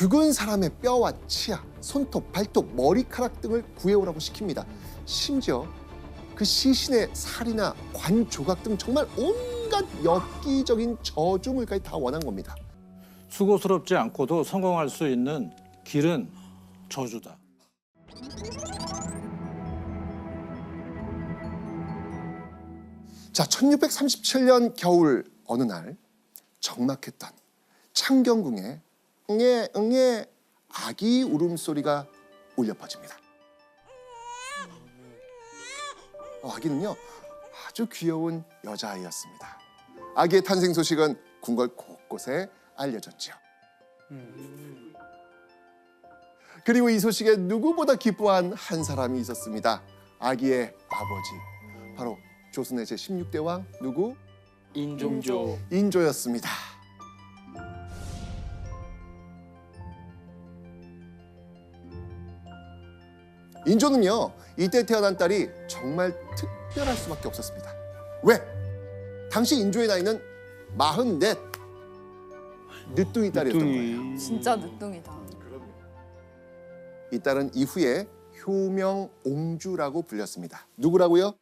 죽은 사람의 뼈와 치아, 손톱, 발톱, 머리카락 등을 구해오라고 시킵니다. 심지어 그 시신의 살이나 관 조각 등 정말 온갖 엽기적인 저주물까지 다 원한 겁니다. 수고스럽지 않고도 성공할 수 있는 길은 저주다. 자, 1637년 겨울 어느 날 적막했던 창경궁에 응애 응애 아기 울음소리가 울려 퍼집니다. 아기는요 아주 귀여운 여자아이였습니다. 아기의 탄생 소식은 궁궐 곳곳에 알려졌죠. 그리고 이 소식에 누구보다 기뻐한 한 사람이 있었습니다. 아기의 아버지, 바로 조선의 제16대 왕 누구? 인조였습니다. 인조는요 이때 태어난 딸이 정말 특별할 수밖에 없었습니다. 왜? 당시 인조의 나이는 44. 늦둥이 딸이었던 거예요. 진짜 늦둥이다. 이 딸은 이후에 효명옹주라고 불렸습니다. 누구라고요?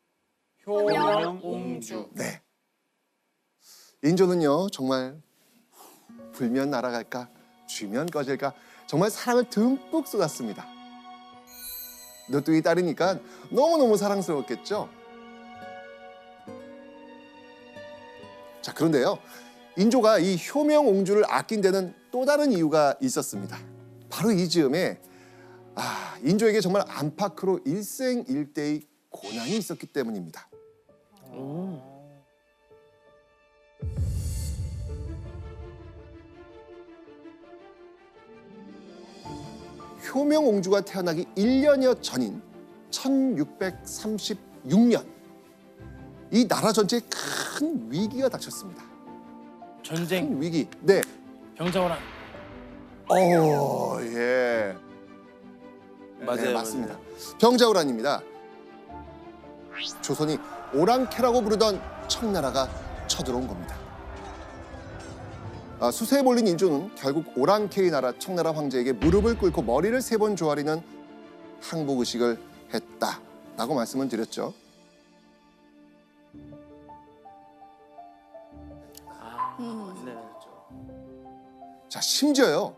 효명옹주. 네. 인조는요 정말 불면 날아갈까 쥐면 꺼질까 정말 사랑을 듬뿍 쏟았습니다. 늦둥이 딸이니까 너무너무 사랑스러웠겠죠. 자, 그런데요 인조가 이 효명옹주를 아낀 데는 또 다른 이유가 있었습니다. 바로 이 즈음에 인조에게 정말 안팎으로 일생일대의 고난이 있었기 때문입니다. 효명옹주가 태어나기 1년여 전인 1636년 이 나라 전체에 큰 위기가 닥쳤습니다. 전쟁, 큰 위기. 네. 병자호란. 예. 맞아요, 네, 맞습니다. 병자호란입니다. 조선이 오랑캐라고 부르던 청나라가 쳐들어온 겁니다. 수세에 몰린 인조는 결국 오랑캐의 나라 청나라 황제에게 무릎을 꿇고 머리를 3번 조아리는 항복의식을 했다라고 말씀을 드렸죠. 네. 자, 심지어요.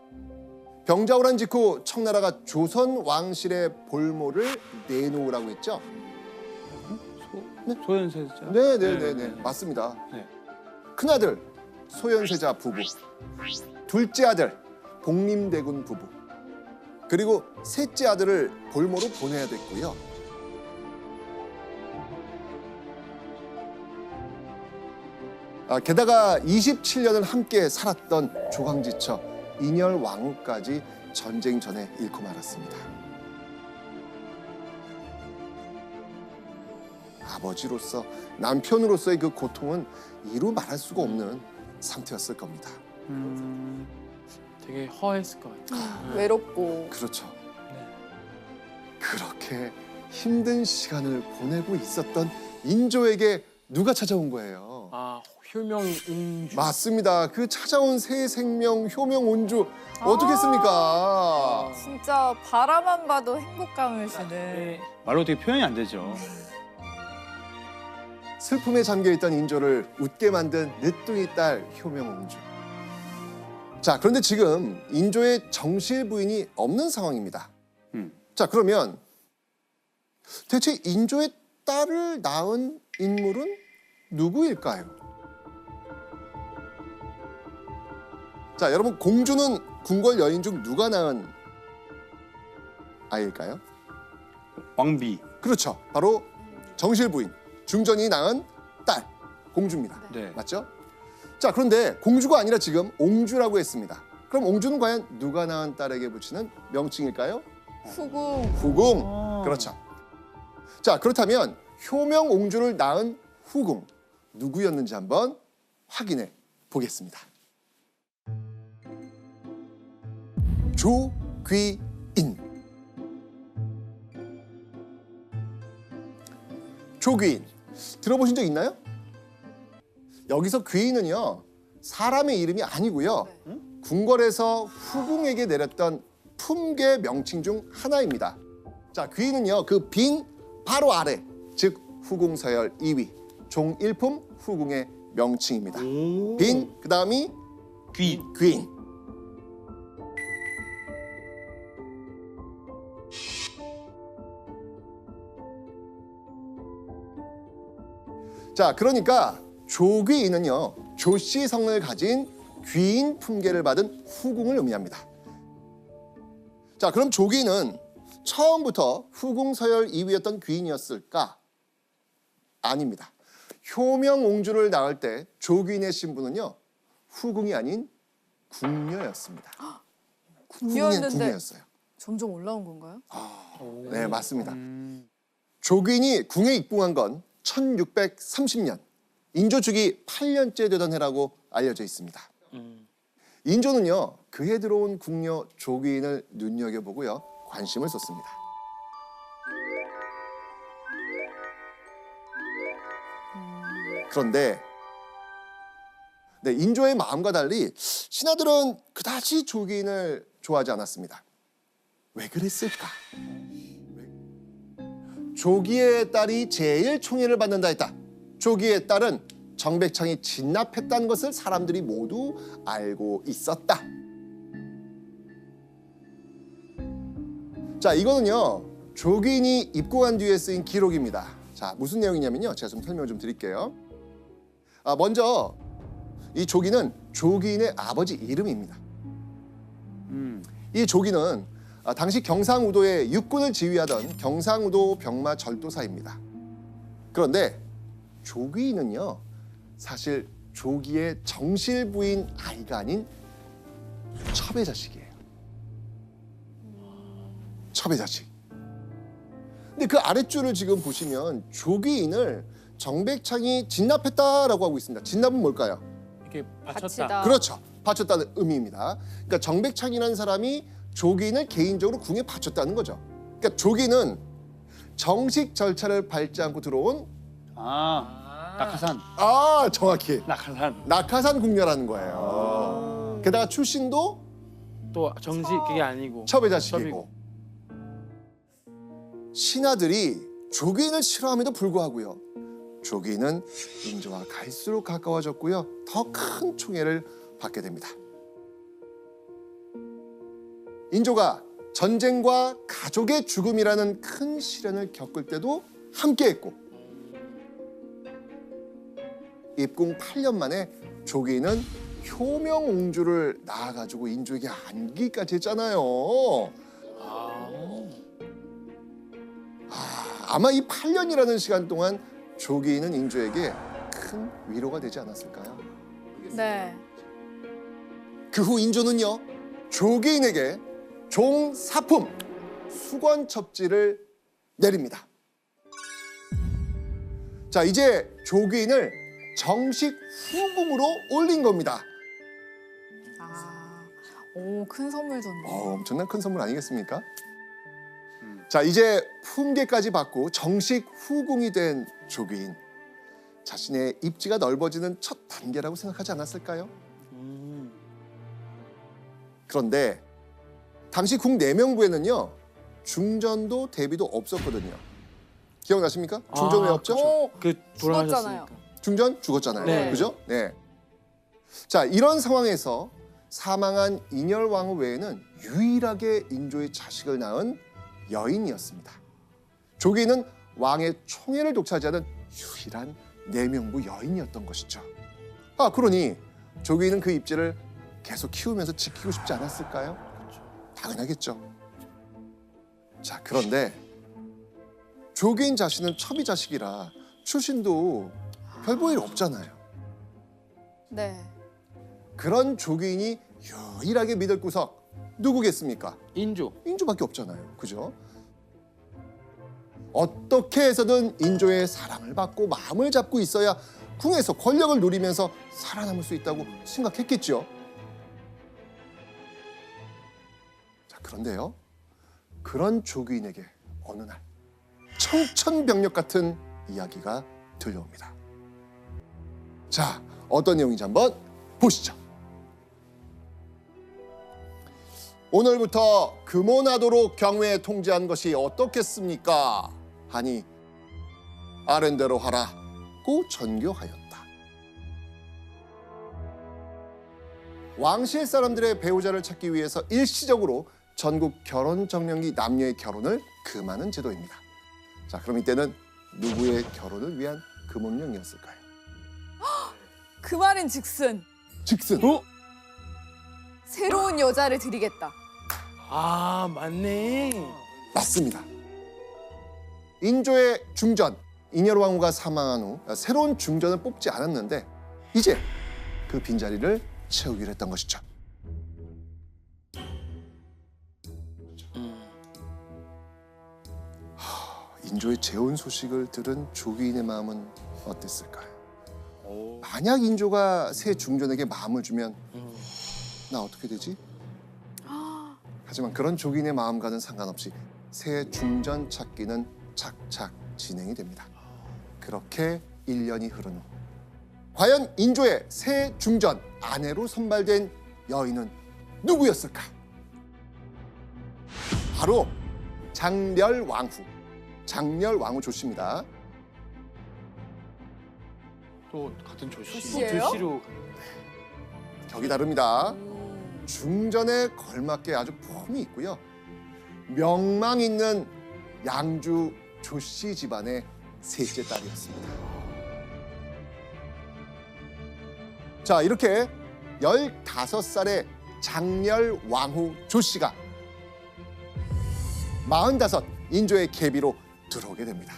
병자호란 직후 청나라가 조선 왕실의 볼모를 내놓으라고 했죠. 소현세자. 네, 맞습니다. 네. 큰아들 소현세자 부부, 둘째 아들 복림대군 부부, 그리고 셋째 아들을 볼모로 보내야 됐고요. 게다가 27년을 함께 살았던 조강지처 인열왕후까지 전쟁 전에 잃고 말았습니다. 아버지로서, 남편으로서의 그 고통은 이루 말할 수가 없는 상태였을 겁니다. 되게 허했을 것 같아요. 외롭고. 그렇죠. 네. 그렇게 힘든 시간을 보내고 있었던 인조에게 누가 찾아온 거예요? 효명옹주. 맞습니다. 그 찾아온 새 생명 효명온주 어떻겠습니까? 진짜 바라만 봐도 행복감을 주는. 말로 되게 표현이 안 되죠. 슬픔에 잠겨있던 인조를 웃게 만든 늦둥이 딸 효명옹주. 자, 그런데 지금 인조의 정실 부인이 없는 상황입니다. 자, 그러면 대체 인조의 딸을 낳은 인물은 누구일까요? 자, 여러분, 공주는 궁궐 여인 중 누가 낳은 아이일까요? 왕비. 그렇죠. 바로 정실 부인, 중전이 낳은 딸, 공주입니다. 네. 맞죠? 자, 그런데 공주가 아니라 지금 옹주라고 했습니다. 그럼 옹주는 과연 누가 낳은 딸에게 붙이는 명칭일까요? 후궁. 후궁. 그렇죠. 자, 그렇다면 효명옹주를 낳은 후궁 누구였는지 한번 확인해 보겠습니다. 조귀인. 조귀인 들어보신 적 있나요? 여기서 귀인은요 사람의 이름이 아니고요 궁궐에서 후궁에게 내렸던 품계 명칭 중 하나입니다. 자, 귀인은요, 그 빈 바로 아래, 즉 후궁 서열 2위, 종일품 후궁의 명칭입니다. 빈, 그 다음이 귀. 귀인. 자, 그러니까 조귀인은요, 조씨 성을 가진 귀인 품계를 받은 후궁을 의미합니다. 자, 그럼 조귀인은 처음부터 후궁 서열 2위였던 귀인이었을까? 아닙니다. 효명옹주를 낳을 때 조귀인의 신분은요, 후궁이 아닌 궁녀였습니다. 후궁의 궁녀였는데 궁녀였어요. 점점 올라온 건가요? 네, 맞습니다. 조귀인이 궁에 입궁한 건 1630년, 인조 주기 8년째 되던 해라고 알려져 있습니다. 인조는요, 그해 들어온 궁녀 조귀인을 눈여겨보고요, 관심을 쏟습니다. 그런데 네, 인조의 마음과 달리 신하들은 그다지 조귀인을 좋아하지 않았습니다. 왜 그랬을까? 조기의 딸이 제일 총애를 받는다 했다. 조기의 딸은 정백창이 진납했다는 것을 사람들이 모두 알고 있었다. 자, 이거는요, 조기인이 입궁한 뒤에 쓰인 기록입니다. 자, 무슨 내용이냐면요, 제가 좀 설명을 좀 드릴게요. 먼저 이 조기는 조기인의 아버지 이름입니다. 이 조기는 당시 경상우도의 육군을 지휘하던 경상우도 병마 절도사입니다. 그런데 조귀인은요, 사실 조기의 정실 부인 아이가 아닌 첩의 자식이에요. 첩의 자식. 근데 그 아랫줄을 지금 보시면 조귀인을 정백창이 진납했다라고 하고 있습니다. 진납은 뭘까요? 이렇게 바치다. 바쳤다. 그렇죠. 바쳤다는 의미입니다. 그러니까 정백창이라는 사람이 조기인을 개인적으로 궁에 바쳤다는 거죠. 그러니까 조기는 정식 절차를 밟지 않고 들어온 낙하산. 정확히 낙하산. 낙하산 궁녀라는 거예요. 게다가 출신도 또 정식 그게 아니고 첩의 자식이고. 첩이고. 신하들이 조기인을 싫어함에도 불구하고요, 조기인은 인조와 갈수록 가까워졌고요, 더 큰 총애를 받게 됩니다. 인조가 전쟁과 가족의 죽음이라는 큰 시련을 겪을 때도 함께했고, 입궁 8년 만에 조기인은 효명옹주를 낳아가지고 인조에게 안기까지 했잖아요. 아마 이 8년이라는 시간 동안 조기인은 인조에게 큰 위로가 되지 않았을까요? 네. 그 후 인조는요, 조기인에게 종사품 수건첩지를 내립니다. 자, 이제 조기인을 정식 후궁으로 올린 겁니다. 오, 큰 선물 줬네. 엄청난 큰 선물 아니겠습니까? 자, 이제 품계까지 받고 정식 후궁이 된 조기인, 자신의 입지가 넓어지는 첫 단계라고 생각하지 않았을까요? 그런데 당시 궁 내명부에는요, 중전도 대비도 없었거든요. 기억나십니까? 중전 왜 없죠? 오, 그 죽었잖아요. 돌아가셨으니까. 중전 죽었잖아요. 네. 그죠? 네. 자, 이런 상황에서 사망한 인열왕후 외에는 유일하게 인조의 자식을 낳은 여인이었습니다. 조기는 왕의 총애를 독차지하는 유일한 내명부 여인이었던 것이죠. 그러니 조기는 그 입지를 계속 키우면서 지키고 싶지 않았을까요? 당연하겠죠. 자, 그런데 조기인 자신은 첩이 자식이라 출신도 별 볼 일 없잖아요. 네. 그런 조기인이 유일하게 믿을 구석 누구겠습니까? 인조. 인조밖에 없잖아요. 그죠? 어떻게 해서든 인조의 사랑을 받고 마음을 잡고 있어야 궁에서 권력을 누리면서 살아남을 수 있다고 생각했겠죠. 자, 그런데요, 그런 조기인에게 어느 날 청천벽력 같은 이야기가 들려옵니다. 자, 어떤 내용인지 한번 보시죠. 오늘부터 금오나도로 경외 통제한 것이 어떻겠습니까? 하니 아랜대로 하라고 전교하였다. 왕실 사람들의 배우자를 찾기 위해서 일시적으로 전국 결혼 정령기 남녀의 결혼을 금하는 제도입니다. 자, 그럼 이때는 누구의 결혼을 위한 금혼령이었을까요? 그 말인 즉슨 즉슨 새로운 여자를 드리겠다. 아 맞네. 맞습니다. 인조의 중전 인여로 왕후가 사망한 후 새로운 중전을 뽑지 않았는데 이제 그 빈자리를 채우기로 했던 것이죠. 인조의 재혼 소식을 들은 조귀인의 마음은 어땠을까요? 만약 인조가 새 중전에게 마음을 주면 나 어떻게 되지? 하지만 그런 조귀인의 마음과는 상관없이 새 중전 찾기는 착착 진행이 됩니다. 그렇게 1년이 흐른 후 과연 인조의 새 중전 아내로 선발된 여인은 누구였을까? 바로 장렬왕후 조씨입니다. 또 같은 조씨. 조씨예요? 조씨로. 격이 다릅니다. 중전에 걸맞게 아주 폼이 있고요. 명망 있는 양주 조씨 집안의 셋째 딸이었습니다. 자, 이렇게 15살의 장렬왕후 조씨가 45 인조의 계비로 들어오게 됩니다.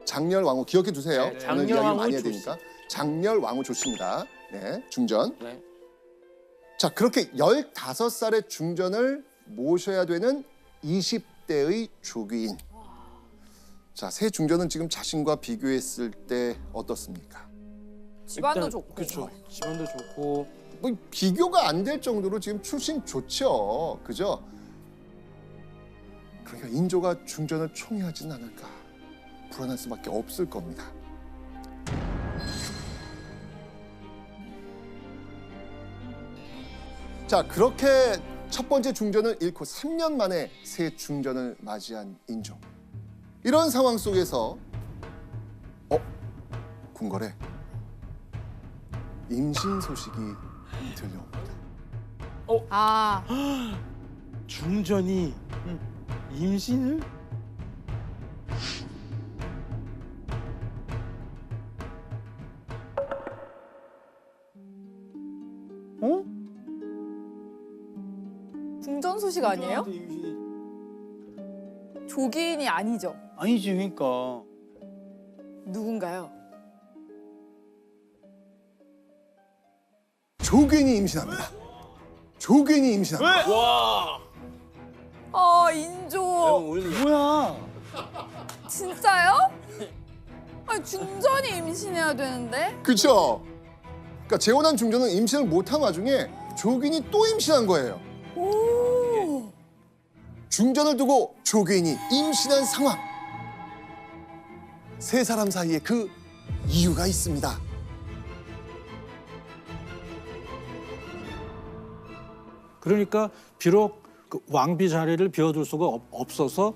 장렬왕후 기억해 두세요. 네, 오늘 장렬왕후 이야기 많이 해야 조씨. 되니까. 장렬왕후 조씨입니다. 네, 중전. 네. 자, 그렇게 15살의 중전을 모셔야 되는 20대의 조귀인. 자, 새 중전은 지금 자신과 비교했을 때 어떻습니까? 집안도 좋고. 그렇죠. 집안도 좋고. 뭐 비교가 안 될 정도로 지금 출신 좋죠. 그죠? 그러니까 인조가 중전을 총애하지는 않을까. 불안할 수밖에 없을 겁니다. 자, 그렇게 첫 번째 중전을 잃고 3년 만에 새 중전을 맞이한 인조. 이런 상황 속에서 궁궐에 임신 소식이 들려옵니다. 아, 중전이 임신을? 중전 소식 아니에요? 조기인이 아니죠. 아니지 그러니까. 누군가요? 조괜히 임신합니다. 조괜히 임신합니다. 와. 인조. 뭐야? 진짜요? 아니, 중전이 임신해야 되는데? 그렇죠? 그러니까 재혼한 중전은 임신을 못한 와중에 조괜히 또 임신한 거예요. 오. 중전을 두고 조괜히 임신한 상황. 세 사람 사이에 그 이유가 있습니다. 그러니까 비록 그 왕비 자리를 비워둘 수가 없어서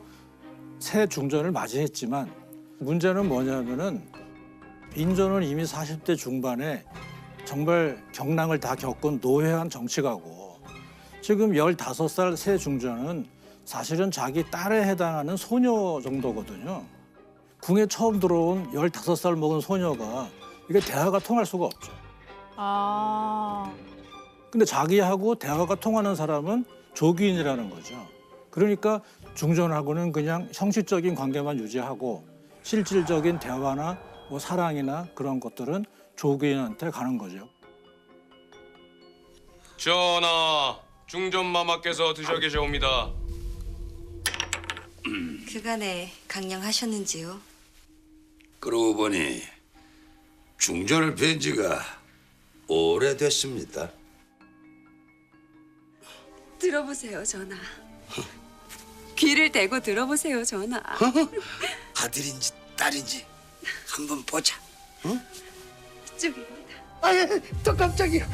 새 중전을 맞이했지만 문제는 뭐냐면은 인조는 이미 40대 중반에 정말 경랑을 다 겪은 노회한 정치가고 지금 15살 새 중전은 사실은 자기 딸에 해당하는 소녀 정도거든요. 궁에 처음 들어온 15살 먹은 소녀가 이게 대화가 통할 수가 없죠. 아. 근데 자기하고 대화가 통하는 사람은 조귀인이라는 거죠. 그러니까 중전하고는 그냥 형식적인 관계만 유지하고 실질적인 대화나 뭐 사랑이나 그런 것들은 조귀인한테 가는 거죠. 전하, 중전마마께서 드셔 계셔옵니다. 그간에 강령하셨는지요? 그러고 보니 중전을 뵌 지가 오래됐습니다. 들어보세요, 전하. 귀를 대고 들어보세요, 전하. 아들인지 딸인지 한번 보자. 이쪽입니다. 아니, 또 깜짝이야.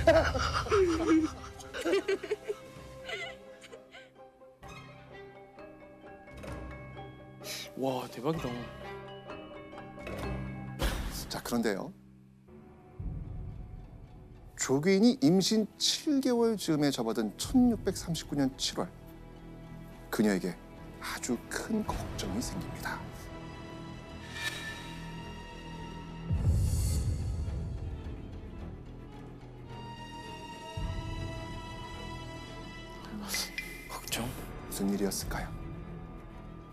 와 대박이다. 자, 그런데요. 조귀인이 임신 7개월 즈음에 접어든 1639년 7월, 그녀에게 아주 큰 걱정이 생깁니다. 걱정. 무슨 일이었을까요?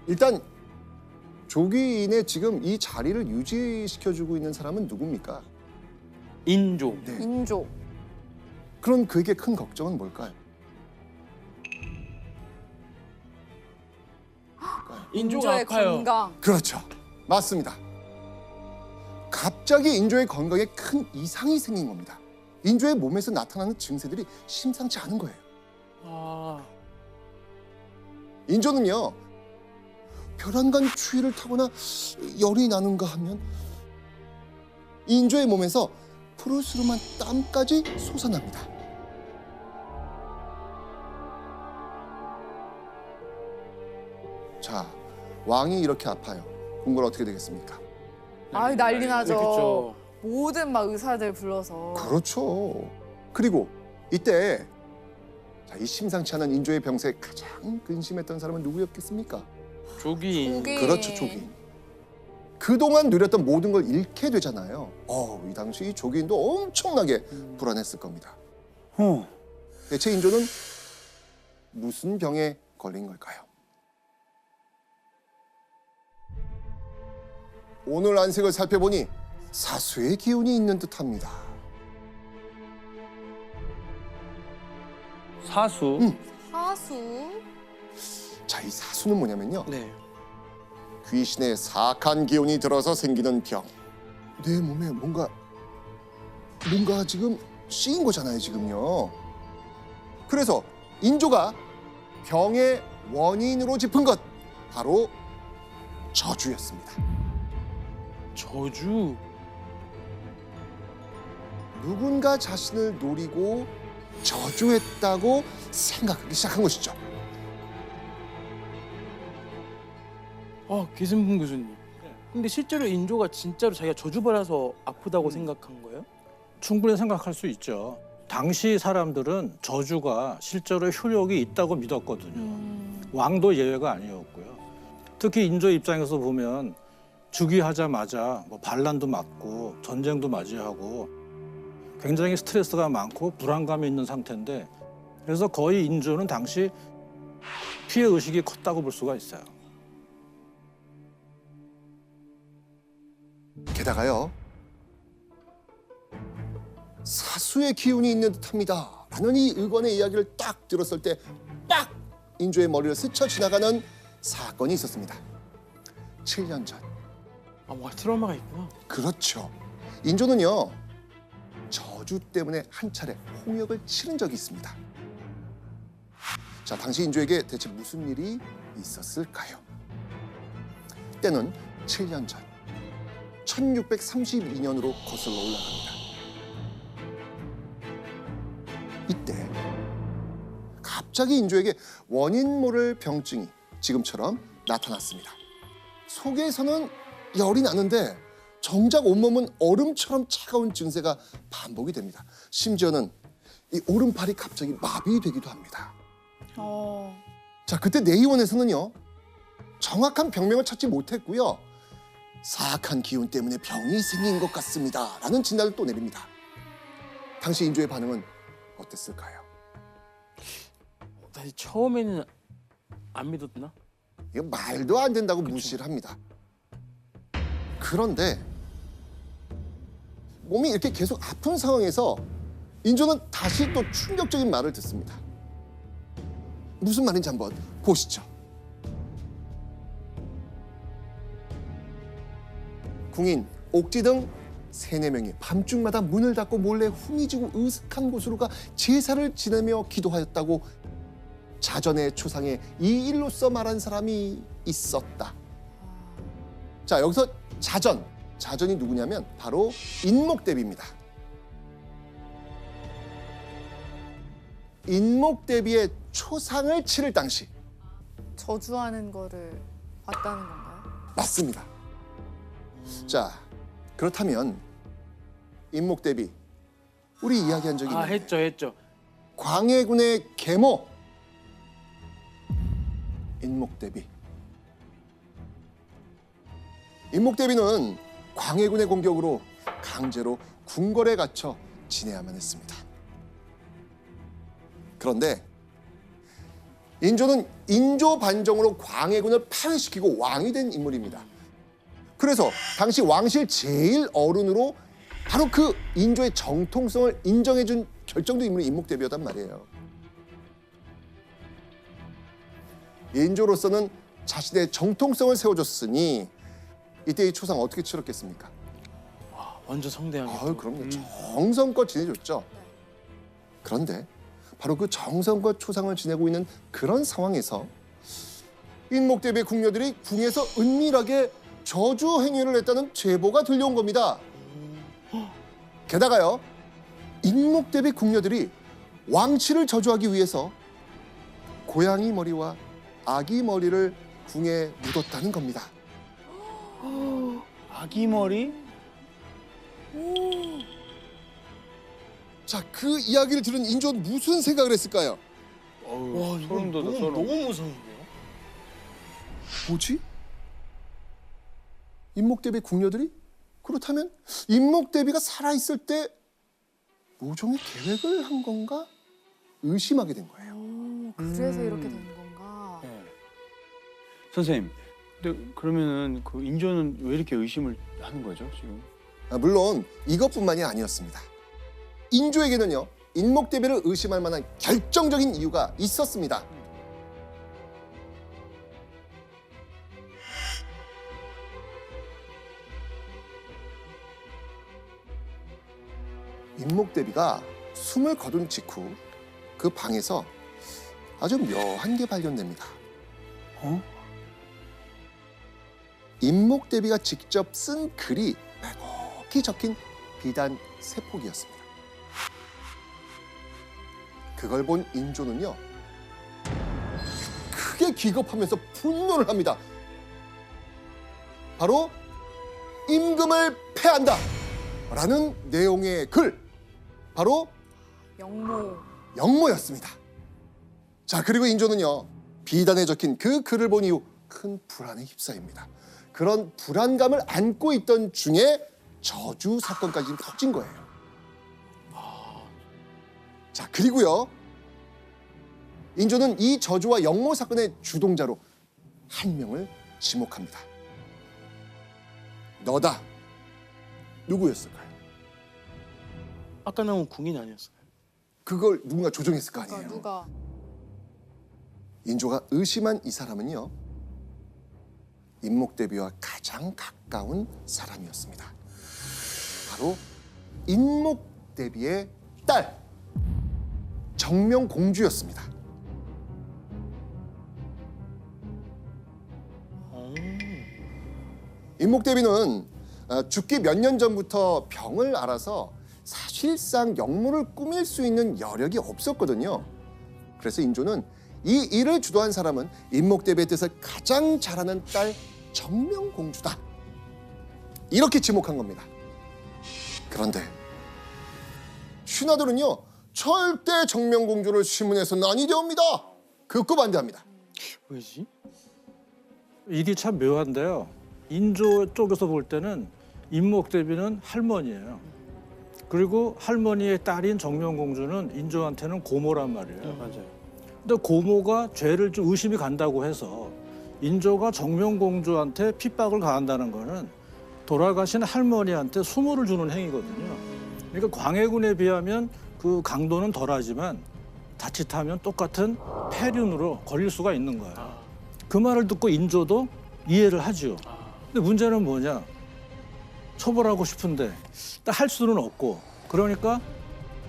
일단 조귀인의 지금 이 자리를 유지시켜주고 있는 사람은 누굽니까? 인조. 네. 인조. 그럼 그에게 큰 걱정은 뭘까요? 인조가 인조의 아파요. 건강. 그렇죠. 맞습니다. 갑자기 인조의 건강에 큰 이상이 생긴 겁니다. 인조의 몸에서 나타나는 증세들이 심상치 않은 거예요. 아 인조는요, 벼랑간 추위를 타거나 열이 나는가 하면 인조의 몸에서 푸르스름한 땀까지 솟아납니다. 자, 왕이 이렇게 아파요. 궁궐 어떻게 되겠습니까? 아이 난리 나죠. 그렇죠. 모든 막 의사들 불러서. 그렇죠. 그리고 이때 자, 이 심상치 않은 인조의 병세에 가장 근심했던 사람은 누구였겠습니까? 조기. 조기. 그렇죠, 조기인. 그동안 누렸던 모든 걸 잃게 되잖아요. 이 당시 이 조기인도 엄청나게 불안했을 겁니다. 대체 인조는 무슨 병에 걸린 걸까요? 오늘 안색을 살펴보니 사수의 기운이 있는 듯합니다. 사수. 하수. 자, 이 사수는 뭐냐면요. 네. 귀신의 사악한 기운이 들어서 생기는 병. 내 몸에 뭔가 지금 씌인 거잖아요, 지금요. 그래서 인조가 병의 원인으로 짚은 것 바로 저주였습니다. 저주. 누군가 자신을 노리고 저주했다고 생각하기 시작한 것이죠. 아 기승분 교수님. 근데 실제로 인조가 진짜로 자기가 저주받아서 아프다고 생각한 거예요? 충분히 생각할 수 있죠. 당시 사람들은 저주가 실제로 효력이 있다고 믿었거든요. 왕도 예외가 아니었고요. 특히 인조 입장에서 보면 즉위하자마자 뭐 반란도 맞고 전쟁도 맞이하고 굉장히 스트레스가 많고 불안감이 있는 상태인데, 그래서 거의 인조는 당시 피해 의식이 컸다고 볼 수가 있어요. 게다가요, 사수의 기운이 있는 듯합니다 라는 이 의관의 이야기를 딱 들었을 때 빡! 인조의 머리를 스쳐 지나가는 사건이 있었습니다. 7년 전. 아 뭔가 트라우마가 있구나. 그렇죠. 인조는요, 저주 때문에 한 차례 홍역을 치른 적이 있습니다. 자, 당시 인조에게 대체 무슨 일이 있었을까요? 때는 7년 전 1632년으로 거슬러 올라갑니다. 이때 갑자기 인조에게 원인 모를 병증이 지금처럼 나타났습니다. 속에서는 열이 나는데 정작 온몸은 얼음처럼 차가운 증세가 반복이 됩니다. 심지어는 이 오른팔이 갑자기 마비되기도 합니다. 자, 그때 내의원에서는요, 정확한 병명을 찾지 못했고요, 사악한 기운 때문에 병이 생긴 것 같습니다 라는 진단을 또 내립니다. 당시 인조의 반응은 어땠을까요? 사실 처음에는 안 믿었나? 이거 말도 안 된다고 무시를 합니다. 그런데 몸이 이렇게 계속 아픈 상황에서 인조는 다시 또 충격적인 말을 듣습니다. 무슨 말인지 한번 보시죠. 궁인, 옥지 등 3-4명이 밤중마다 문을 닫고 몰래 훈이지고 으슥한 곳으로 가 제사를 지내며 기도하였다고 자전의 초상에 이 일로써 말한 사람이 있었다. 자, 여기서 자전이 누구냐면 바로 인목대비입니다. 인목대비의 초상을 치를 당시 저주하는 거를 봤다는 건가요? 맞습니다. 자, 그렇다면 인목대비 우리 이야기한 적이 아 있는데 했죠. 광해군의 계모 인목대비. 인목대비는 광해군의 공격으로 강제로 궁궐에 갇혀 지내야만 했습니다. 그런데 인조는 인조 반정으로 광해군을 파괴시키고 왕이 된 인물입니다. 그래서 당시 왕실 제일 어른으로 바로 그 인조의 정통성을 인정해준 결정적 인물이 인목대비였단 말이에요. 인조로서는 자신의 정통성을 세워줬으니 이때 이 초상 어떻게 치렀겠습니까? 완전 성대하게. 아유, 그럼요. 정성껏 지내줬죠. 그런데 바로 그 정성껏 초상을 지내고 있는 그런 상황에서 인목대비의 궁녀들이 궁에서 은밀하게 저주 행위를 했다는 제보가 들려온 겁니다. 게다가요, 인목대비 궁녀들이 왕실을 저주하기 위해서 고양이 머리와 아기 머리를 궁에 묻었다는 겁니다. 아기 머리? 자, 그 이야기를 들은 인조는 무슨 생각을 했을까요? 와, 소름 돋아, 소름. 너무 무서운데요? 뭐지? 인목대비 궁녀들이? 그렇다면 인목대비가 살아있을 때 모종의 계획을 한 건가? 의심하게 된 거예요. 그래서 이렇게 된 건가? 네. 선생님, 근데 그러면은 그 인조는 왜 이렇게 의심을 하는 거죠, 지금? 물론 이것뿐만이 아니었습니다. 인조에게는요, 인목대비를 의심할 만한 결정적인 이유가 있었습니다. 인목대비가 숨을 거둔 직후 그 방에서 아주 묘한 게 발견됩니다. 인목대비가 직접 쓴 글이 빼곡히 적힌 비단 세폭이었습니다. 그걸 본 인조는요, 크게 기겁하면서 분노를 합니다. 바로 임금을 패한다 라는 내용의 글, 바로 영모였습니다. 자, 그리고 인조는요, 비단에 적힌 그 글을 본 이후 큰 불안에 휩싸입니다. 그런 불안감을 안고 있던 중에 저주 사건까지 터진 거예요. 자, 그리고요, 인조는 이 저주와 영모 사건의 주동자로 한 명을 지목합니다. 너다. 누구였을까요? 아까 나온 궁인 아니었어요? 그걸 누군가 조종했을 거 아니에요. 누가? 인조가 의심한 이 사람은요, 인목대비와 가장 가까운 사람이었습니다. 바로 인목대비의 딸 정명공주였습니다. 인목대비는 죽기 몇 년 전부터 병을 앓아서 사실상 영모를 꾸밀 수 있는 여력이 없었거든요. 그래서 인조는 이 일을 주도한 사람은 인목대비의 뜻을 가장 잘하는 딸 정명공주다, 이렇게 지목한 겁니다. 그런데 신하들은요, 절대 정명공주를 시문에서는 아니되옵니다, 극구 반대합니다. 왜지? 일이 참 묘한데요. 인조 쪽에서 볼 때는 인목대비는 할머니예요. 그리고 할머니의 딸인 정명공주는 인조한테는 고모란 말이에요. 맞아요. 근데 고모가 죄를 좀 의심이 간다고 해서 인조가 정명공주한테 핍박을 가한다는 거는 돌아가신 할머니한테 수모를 주는 행위거든요. 그러니까 광해군에 비하면 그 강도는 덜하지만 자칫하면 똑같은 폐륜으로 걸릴 수가 있는 거예요. 그 말을 듣고 인조도 이해를 하죠. 근데 문제는 뭐냐? 처벌하고 싶은데 할 수는 없고, 그러니까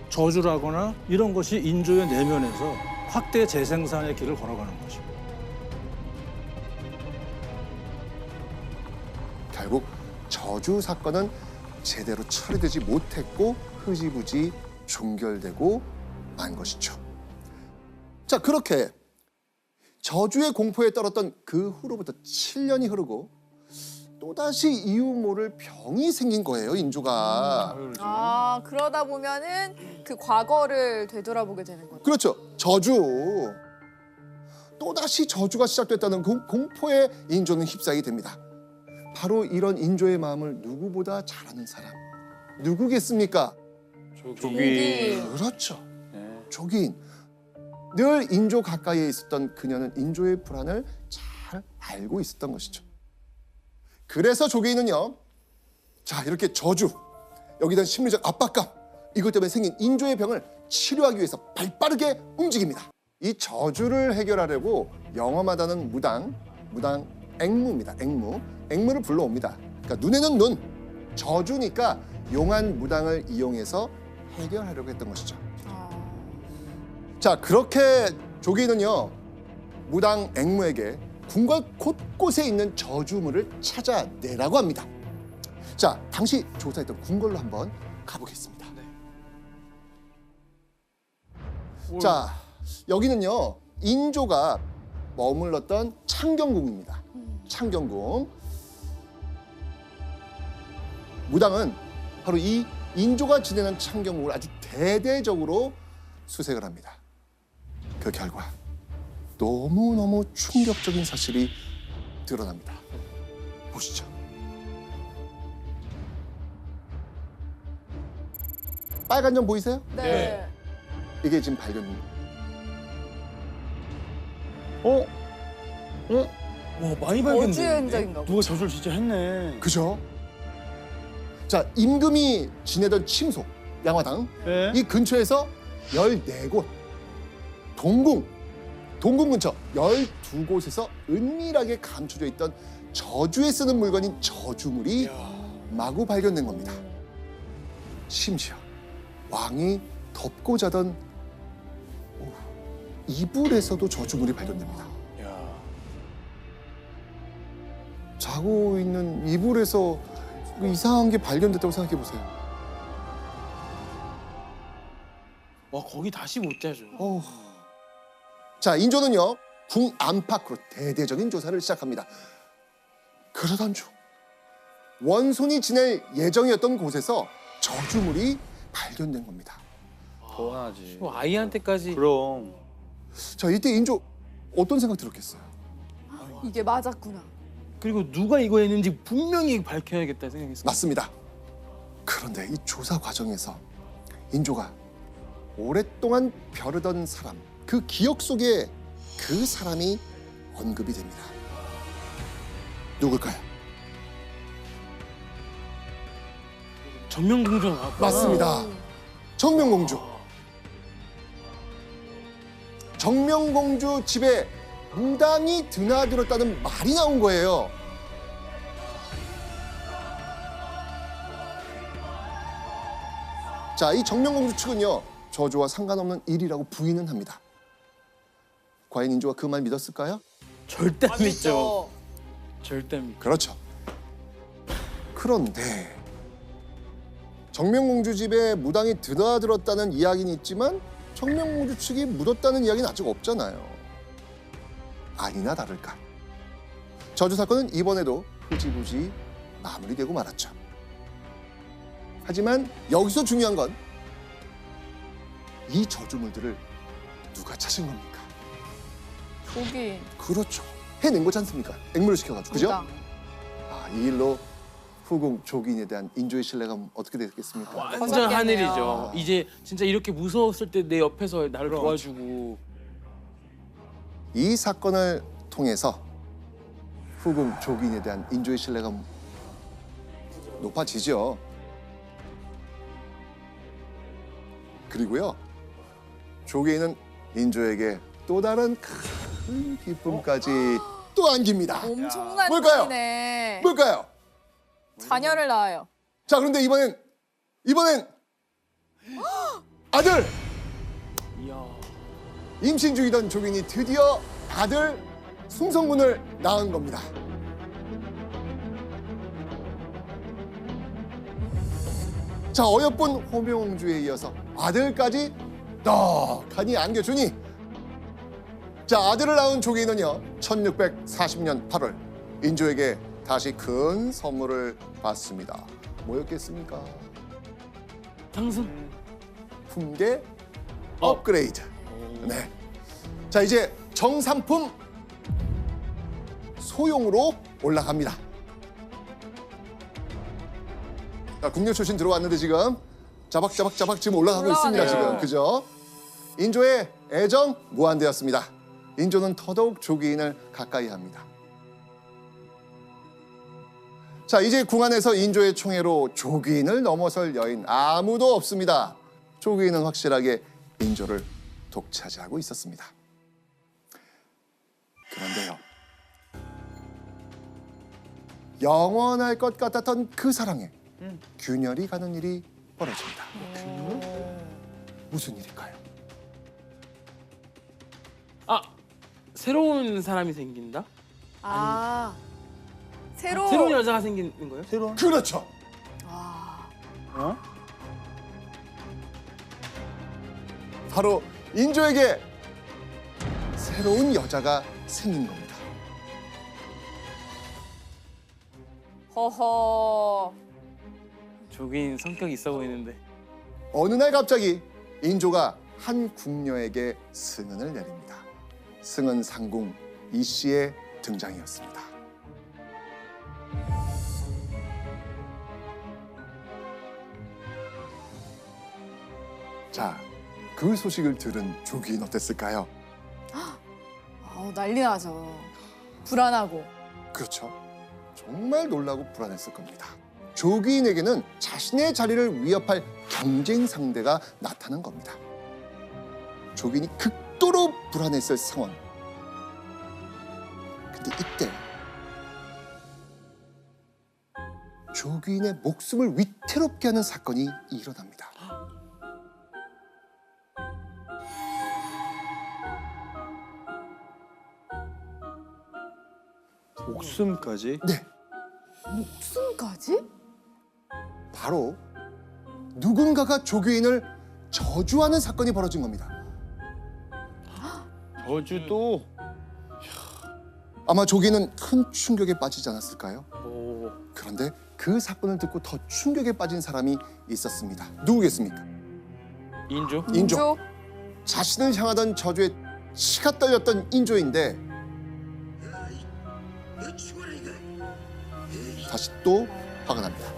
저주라거나 이런 것이 인조의 내면에서 확대 재생산의 길을 걸어가는 거죠. 결국 저주 사건은 제대로 처리되지 못했고 흐지부지 종결되고 만 것이죠. 자, 그렇게 저주의 공포에 떨었던 그 후로부터 7년이 흐르고 또다시 이유 모를 병이 생긴 거예요, 인조가. 아, 그러다 보면은 그 과거를 되돌아보게 되는 거죠. 그렇죠. 저주. 또다시 저주가 시작됐다는 그 공포에 인조는 휩싸이게 됩니다. 바로 이런 인조의 마음을 누구보다 잘 아는 사람. 누구겠습니까? 조기. 그렇죠. 네. 조기인. 늘 인조 가까이에 있었던 그녀는 인조의 불안을 잘 알고 있었던 것이죠. 그래서 조기인은요, 자, 이렇게 저주, 여기다 심리적 압박감, 이것 때문에 생긴 인조의 병을 치료하기 위해서 발빠르게 움직입니다. 이 저주를 해결하려고 영험하다는 무당 앵무입니다. 앵무를 불러옵니다. 그러니까 눈에는 눈, 저주니까 용한 무당을 이용해서 해결하려고 했던 것이죠. 자, 그렇게 조기는요, 무당 앵무에게 궁궐 곳곳에 있는 저주물을 찾아내라고 합니다. 자, 당시 조사했던 궁궐로 한번 가보겠습니다. 자, 여기는요, 인조가 머물렀던 창경궁입니다. 창경궁. 무당은 바로 이 인조가 지내는 창경궁을 아주 대대적으로 수색을 합니다. 그 결과 너무너무 충격적인 사실이 드러납니다. 보시죠. 빨간 점 보이세요? 네. 이게 지금 발견입니다. 와 많이 발견돼. 어주 흔적인가 보다. 누가 저주를 진짜 했네. 그죠? 자, 임금이 지내던 침소, 양화당, 네. 이 근처에서 14곳, 동궁 근처 12곳에서 은밀하게 감춰져 있던 저주에 쓰는 물건인 저주물이 마구 발견된 겁니다. 심지어 왕이 덮고 자던 이불에서도 저주물이 발견됩니다. 야. 자고 있는 이불에서 이상한 게 발견됐다고 생각해 보세요. 와 거기 다시 못 자죠. 자, 인조는요, 궁 안팎으로 대대적인 조사를 시작합니다. 그러던 중 원손이 지낼 예정이었던 곳에서 저주물이 발견된 겁니다. 더 하지. 뭐 아이한테까지. 그럼. 자, 이때 인조 어떤 생각 들었겠어요? 이게 맞았구나. 그리고 누가 이거 했는지 분명히 밝혀야겠다 생각했어요. 맞습니다. 그런데 이 조사 과정에서 인조가 오랫동안 벼르던 사람, 그 기억 속에 그 사람이 언급이 됩니다. 누굴까요? 정명공주가 나왔구나. 맞습니다. 정명공주. 정명공주 집에 무당이 드나들었다는 말이 나온 거예요. 자, 이 정명공주 측은요, 저주와 상관없는 일이라고 부인은 합니다. 과연 인조가 그 말 믿었을까요? 절대 안 믿죠. 절대 안 믿죠. 그렇죠. 그런데 정명공주 집에 무당이 드나들었다는 이야기는 있지만 정명공주 측이 묻었다는 이야기는 아직 없잖아요. 아니나 다를까. 저주 사건은 이번에도 흐지부지 마무리되고 말았죠. 하지만 여기서 중요한 건 이 저주물들을 누가 찾은 겁니까? 조기. 그렇죠. 해낸 거지 않습니까? 앵무를 시켜가지고. 그죠? 무당. 아, 이 일로 후궁 조기인에 대한 인조의 신뢰감 어떻게 되겠습니까? 완전 커졌겠네요. 하늘이죠. 이제 진짜 이렇게 무서웠을 때 내 옆에서 나를 도와주고. 이 사건을 통해서 후궁 조기인에 대한 인조의 신뢰감 높아지죠. 그리고요, 조기인은 인조에게 또 다른 큰 기쁨까지 또 안깁니다. 엄청난 뭘까요? 일이네. 뭘까요? 자녀를 낳아요. 자, 그런데 이번엔 아들! 이야. 임신 중이던 조기인이 드디어 아들 숭성군을 낳은 겁니다. 자, 어여쁜 호명공주에 이어서 아들까지 떡하니 안겨주니 자, 아들을 낳은 조기는요 1640년 8월 인조에게 다시 큰 선물을 받습니다. 뭐였겠습니까? 상승. 품계 업그레이드. 네. 자, 이제 정상품 소용으로 올라갑니다. 자, 국내 출신 들어왔는데 지금 자박자박 지금 올라가고 있습니다. 지금 그죠? 인조의 애정 무한되었습니다. 인조는 더더욱 조기인을 가까이 합니다. 자, 이제 궁안에서 인조의 총애로 조기인을 넘어설 여인 아무도 없습니다. 조기인은 확실하게 인조를 독차지하고 있었습니다. 그런데요, 영원할 것 같았던 그 사랑에 균열이 가는 일이 벌어집니다. 무슨 일일까요? 아, 새로운 사람이 생긴다? 아, 새로운 여자가 생기는 거예요? 새로운? 그렇죠. 어? 바로 인조에게 새로운 여자가 생긴 겁니다. 허허. 조긴 성격 있어 보이는데. 어느 날 갑자기 인조가 한 궁녀에게 승은을 내립니다. 승은 상궁 이 씨의 등장이었습니다. 자, 그 소식을 들은 조기인 어땠을까요? 난리 나죠. 불안하고. 그렇죠. 정말 놀라고 불안했을 겁니다. 조기인에게는 자신의 자리를 위협할 경쟁 상대가 나타난 겁니다. 조기인이 극도로 불안했을 상황. 근데 이때 조기인의 목숨을 위태롭게 하는 사건이 일어납니다. 목숨까지? 네, 목숨까지? 바로 누군가가 조기인을 저주하는 사건이 벌어진 겁니다. 저주도? 아마 조기인은 큰 충격에 빠지지 않았을까요? 오. 그런데 그 사건을 듣고 더 충격에 빠진 사람이 있었습니다. 누구겠습니까? 인조? 인조. 자신을 향하던 저주에 치가 떨렸던 인조인데 다시 또 화가 납니다.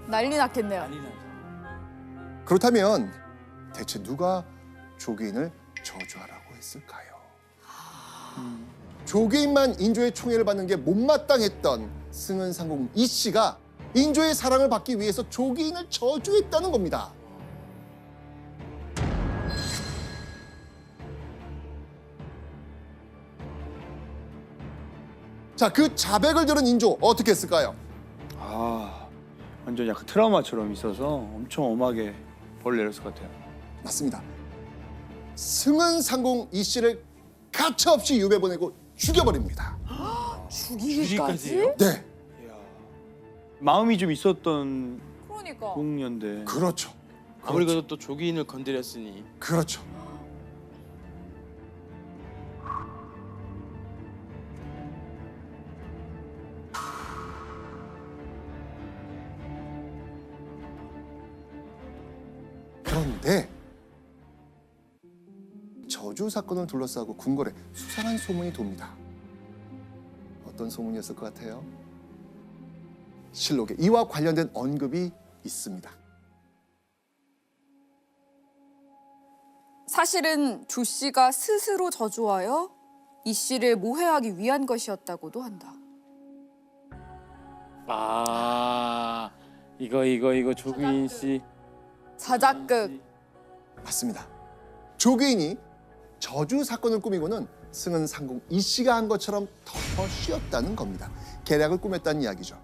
난리 났겠네요. 아니 나. 그렇다면 대체 누가 조기인을 저주하라고 했을까요? 조기인만 인조의 총애를 받는 게 못마땅했던 승은 상궁 이 씨가 인조의 사랑을 받기 위해서 조기인을 저주했다는 겁니다. 자, 그 자백을 들은 인조 어떻게 했을까요? 아, 완전 약간 트라우마처럼 있어서 엄청 엄하게 벌을 내렸을 것 같아요. 맞습니다. 승은 상궁 이 씨를 가차없이 유배 보내고 죽여버립니다. 죽이기까지? 네, 마음이 좀 있었던 그러니까. 공녀인데. 그렇죠. 아무리 그래도 또 조기인을 건드렸으니. 그렇죠. 그런데 저주 사건을 둘러싸고 궁궐에 수상한 소문이 돕니다. 어떤 소문이었을 것 같아요? 실록에 이와 관련된 언급이 있습니다. 사실은 조 씨가 스스로 저주하여 이 씨를 모해하기 위한 것이었다고도 한다. 아, 이거 조기인 씨. 자작극. 맞습니다. 조기인이 저주 사건을 꾸미고는 승은 상궁 이 씨가 한 것처럼 덮어 씌웠다는 겁니다. 계략을 꾸몄다는 이야기죠.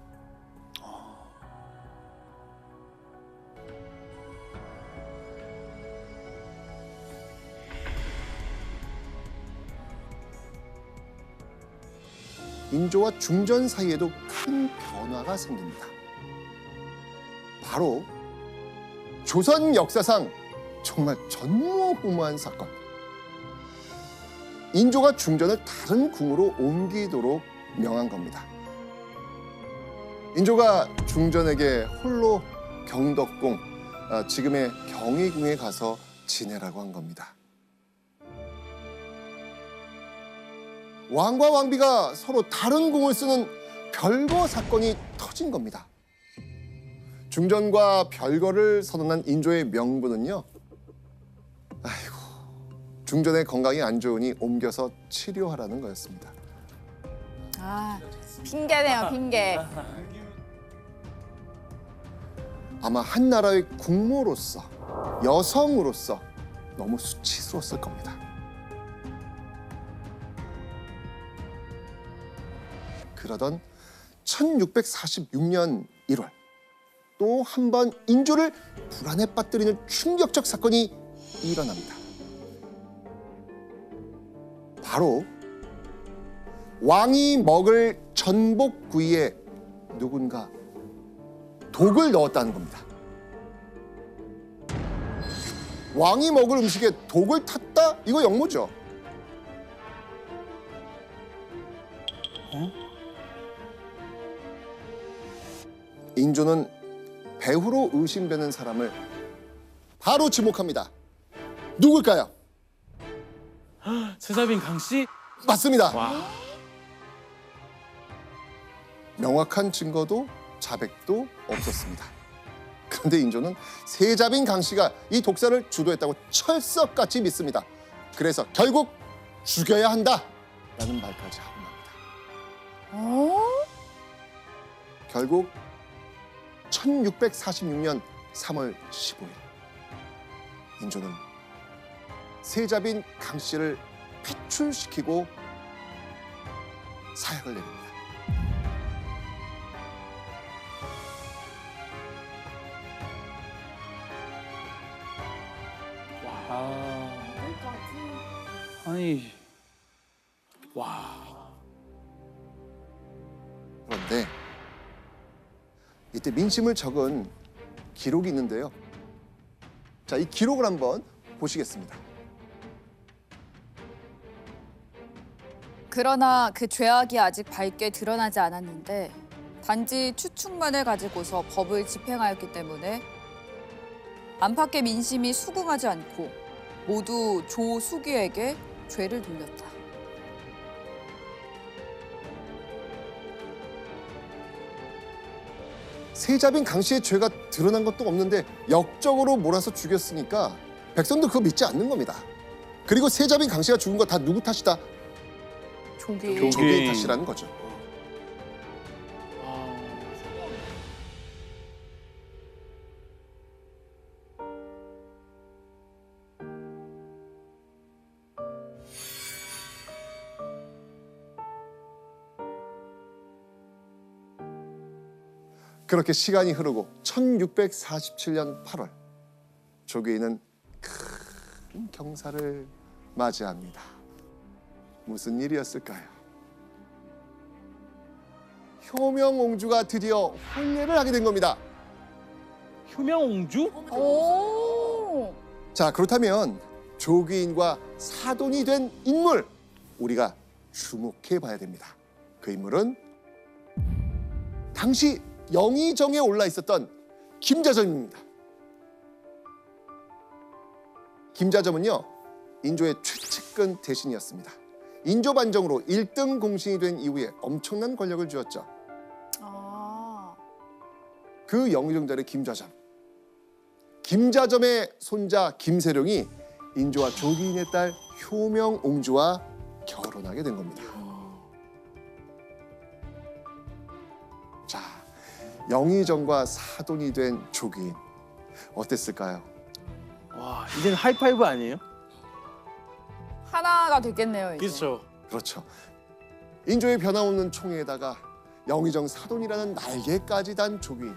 인조와 중전 사이에도 큰 변화가 생깁니다. 바로 조선 역사상 정말 전무후무한 사건. 인조가 중전을 다른 궁으로 옮기도록 명한 겁니다. 인조가 중전에게 홀로 경덕궁, 지금의 경희궁에 가서 지내라고 한 겁니다. 왕과 왕비가 서로 다른 궁을 쓰는 별거 사건이 터진 겁니다. 중전과 별거를 선언한 인조의 명분은요. 아이고, 중전의 건강이 안 좋으니 옮겨서 치료하라는 거였습니다. 아, 핑계네요, 핑계. 아마 한 나라의 국모로서, 여성으로서 너무 수치스러웠을 겁니다. 그러던 1646년 1월 또 한 번 인조를 불안에 빠뜨리는 충격적 사건이 일어납니다. 바로 왕이 먹을 전복구이에 누군가 독을 넣었다는 겁니다. 왕이 먹을 음식에 독을 탔다? 이거 역모죠. 인조는 배후로 의심되는 사람을 바로 지목합니다. 누굴까요? 세자빈 강씨? 맞습니다. 명확한 증거도 자백도 없었습니다. 그런데 인조는 세자빈 강씨가 이 독사를 주도했다고 철석같이 믿습니다. 그래서 결국 죽여야 한다라는 말까지 하고 납니다. 결국 1646년 3월 15일 인조는 세자빈 강씨를 패출시키고 사약을 내립니다. 아니 그런데 이때 민심을 적은 기록이 있는데요. 자, 이 기록을 한번 보시겠습니다. 그러나 그 죄악이 아직 밝게 드러나지 않았는데 단지 추측만을 가지고서 법을 집행하였기 때문에 안팎의 민심이 수긍하지 않고 모두 조수기에게 죄를 돌렸다. 세자빈 강씨의 죄가 드러난 것도 없는데 역적으로 몰아서 죽였으니까 백성도 그거 믿지 않는 겁니다. 그리고 세자빈 강씨가 죽은 거 다 누구 탓이다? 조기. 조기의 탓이라는 거죠. 그렇게 시간이 흐르고 1647년 8월 조계인은 큰 경사를 맞이합니다. 무슨 일이었을까요? 효명옹주가 드디어 환례를 하게 된 겁니다. 효명옹주? 오. 자, 그렇다면 조귀인과 사돈이 된 인물 우리가 주목해 봐야 됩니다. 그 인물은 당시 영의정에 올라 있었던 김자점입니다. 김자점은요, 인조의 최측근 대신이었습니다. 인조 반정으로 1등 공신이 된 이후에 엄청난 권력을 쥐었죠. 아. 그 영의정 자리 김자점. 김자점의 손자 김세룡이 인조와 조기인의 딸 효명옹주와 결혼하게 된 겁니다. 자, 영의정과 사돈이 된 조기인 어땠을까요? 와, 이제는 하이파이브 아니에요? 하나가 됐겠네요, 이제. 그렇죠. 그렇죠. 인조의 변함없는 총애에다가 영의정 사돈이라는 날개까지 단 조기인.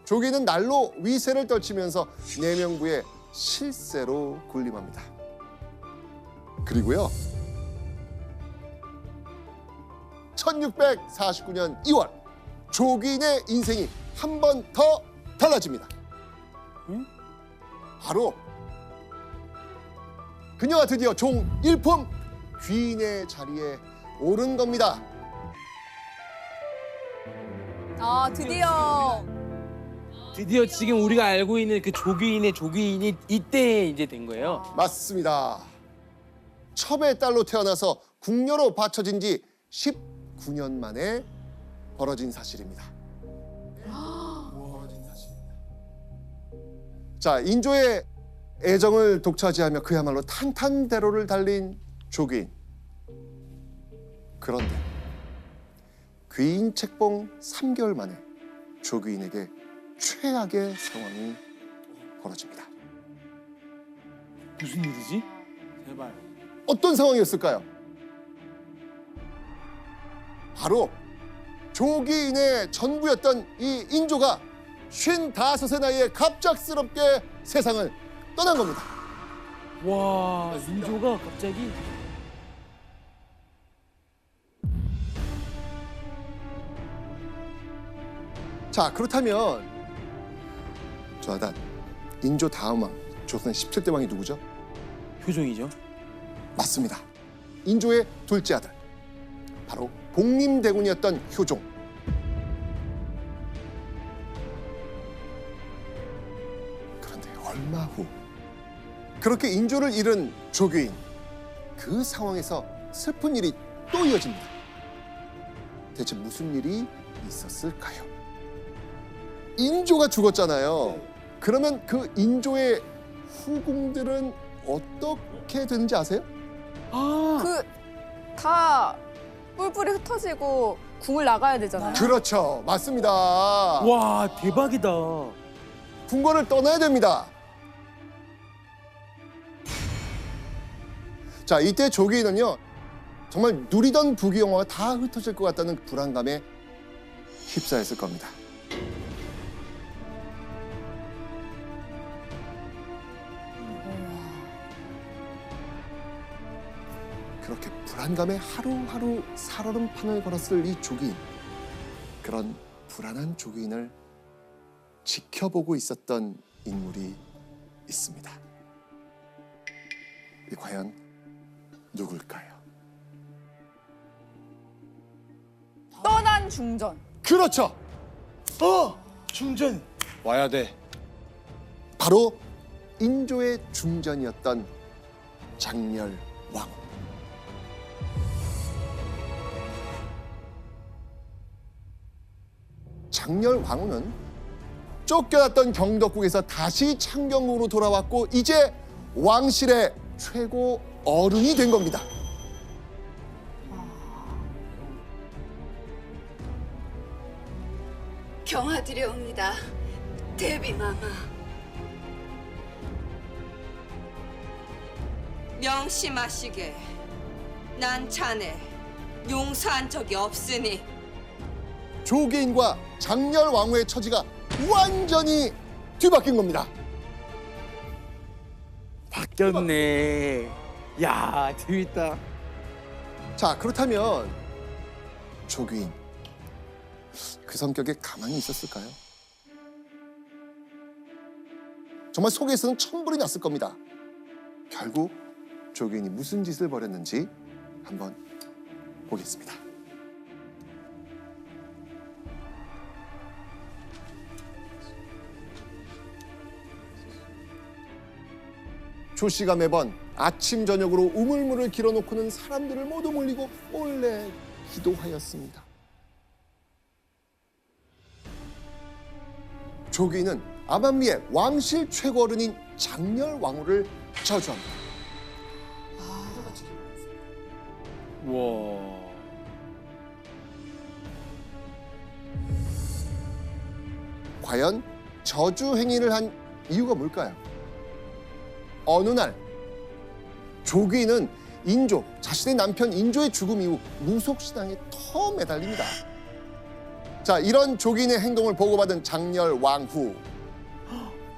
조기인은 날로 위세를 떨치면서 내명부의 실세로 군림합니다. 그리고요, 1649년 2월 조기인의 인생이 한 번 더 달라집니다. 바로 그녀가 드디어 종 일품 귀인의 자리에 오른 겁니다. 아, 드디어. 드디어 지금 우리가 알고 있는 그 조귀인의 조귀인이 이때 이제 된 거예요. 맞습니다. 첩의 딸로 태어나서 궁녀로 바쳐진 지 19년 만에 벌어진 사실입니다. 자, 인조의 애정을 독차지하며 그야말로 탄탄대로를 달린 조귀인. 그런데 귀인 책봉 3개월 만에 조귀인에게 최악의 상황이 벌어집니다. 무슨 일이지? 제발. 어떤 상황이었을까요? 바로 조귀인의 전부였던 이 인조가 55의 나이에 갑작스럽게 세상을 떠난 겁니다. 와, 인조가 갑자기 자, 그렇다면 조나단, 인조 다음 왕, 조선 17대 왕이 누구죠? 효종이죠. 맞습니다. 인조의 둘째 아들, 바로 복림대군이었던 효종. 그런데 얼마 후 그렇게 인조를 잃은 조귀인, 그 상황에서 슬픈 일이 또 이어집니다. 대체 무슨 일이 있었을까요? 인조가 죽었잖아요. 그러면 그 인조의 후궁들은 어떻게 되는지 아세요? 아, 다 뿔뿔이 흩어지고 궁을 나가야 되잖아요. 그렇죠. 맞습니다. 와, 대박이다. 궁궐을 떠나야 됩니다. 자, 이때 조귀인은요, 정말 누리던 부귀영화가 다 흩어질 것 같다는 불안감에 휩싸였을 겁니다. 그렇게 불안감에 하루하루 살얼음판을 걸었을 이 조귀인. 그런 불안한 조귀인을 지켜보고 있었던 인물이 있습니다. 이 과연 누굴까요? 떠난 중전. 그렇죠. 중전. 와야 돼. 바로 인조의 중전이었던 장렬왕후. 장렬왕후는 쫓겨났던 경덕궁에서 다시 창경궁으로 돌아왔고 이제 왕실의 최고 어른이 된 겁니다. 경하드려옵니다. 대비마마. 명심하시게. 난 자네 용서한 적이 없으니. 조개인과 장렬왕후의 처지가 완전히 뒤바뀐 겁니다. 바뀌었네. 야, 재밌다. 자, 그렇다면 조귀인 그 성격에 가만히 있었을까요? 정말 속에서는 천불이 났을 겁니다. 결국 조귀인이 무슨 짓을 벌였는지 한번 보겠습니다. 조 씨가 매번 아침 저녁으로 우물물을 길어놓고는 사람들을 모두 몰리고 몰래 기도하였습니다. 조귀인은 암암리의 왕실 최고 어른인 장렬왕후를 저주합니다. 와. 과연 저주 행위를 한 이유가 뭘까요? 어느 날 조귀인은 인조, 자신의 남편 인조의 죽음 이후 무속신앙에 더 매달립니다. 자, 이런 조귀인의 행동을 보고받은 장렬왕후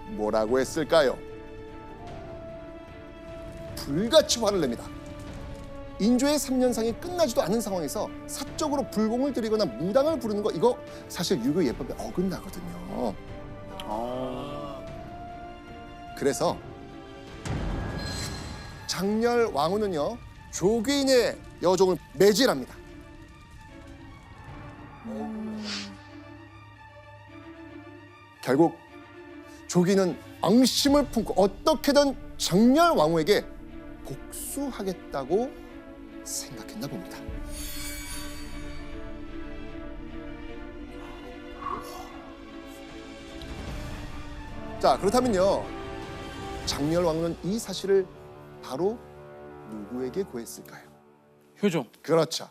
뭐라고 했을까요? 불같이 화를 냅니다. 인조의 3년상이 끝나지도 않은 상황에서 사적으로 불공을 들이거나 무당을 부르는 거 이거 사실 유교 예법에 어긋나거든요. 그래서 장렬 왕후는요 조귀인의 여종을 매질합니다. 결국 조귀는 앙심을 품고 어떻게든 장렬 왕후에게 복수하겠다고 생각했나 봅니다. 자, 그렇다면요. 장렬 왕후는 이 사실을 바로 누구에게 고했을까요? 효종. 그렇죠.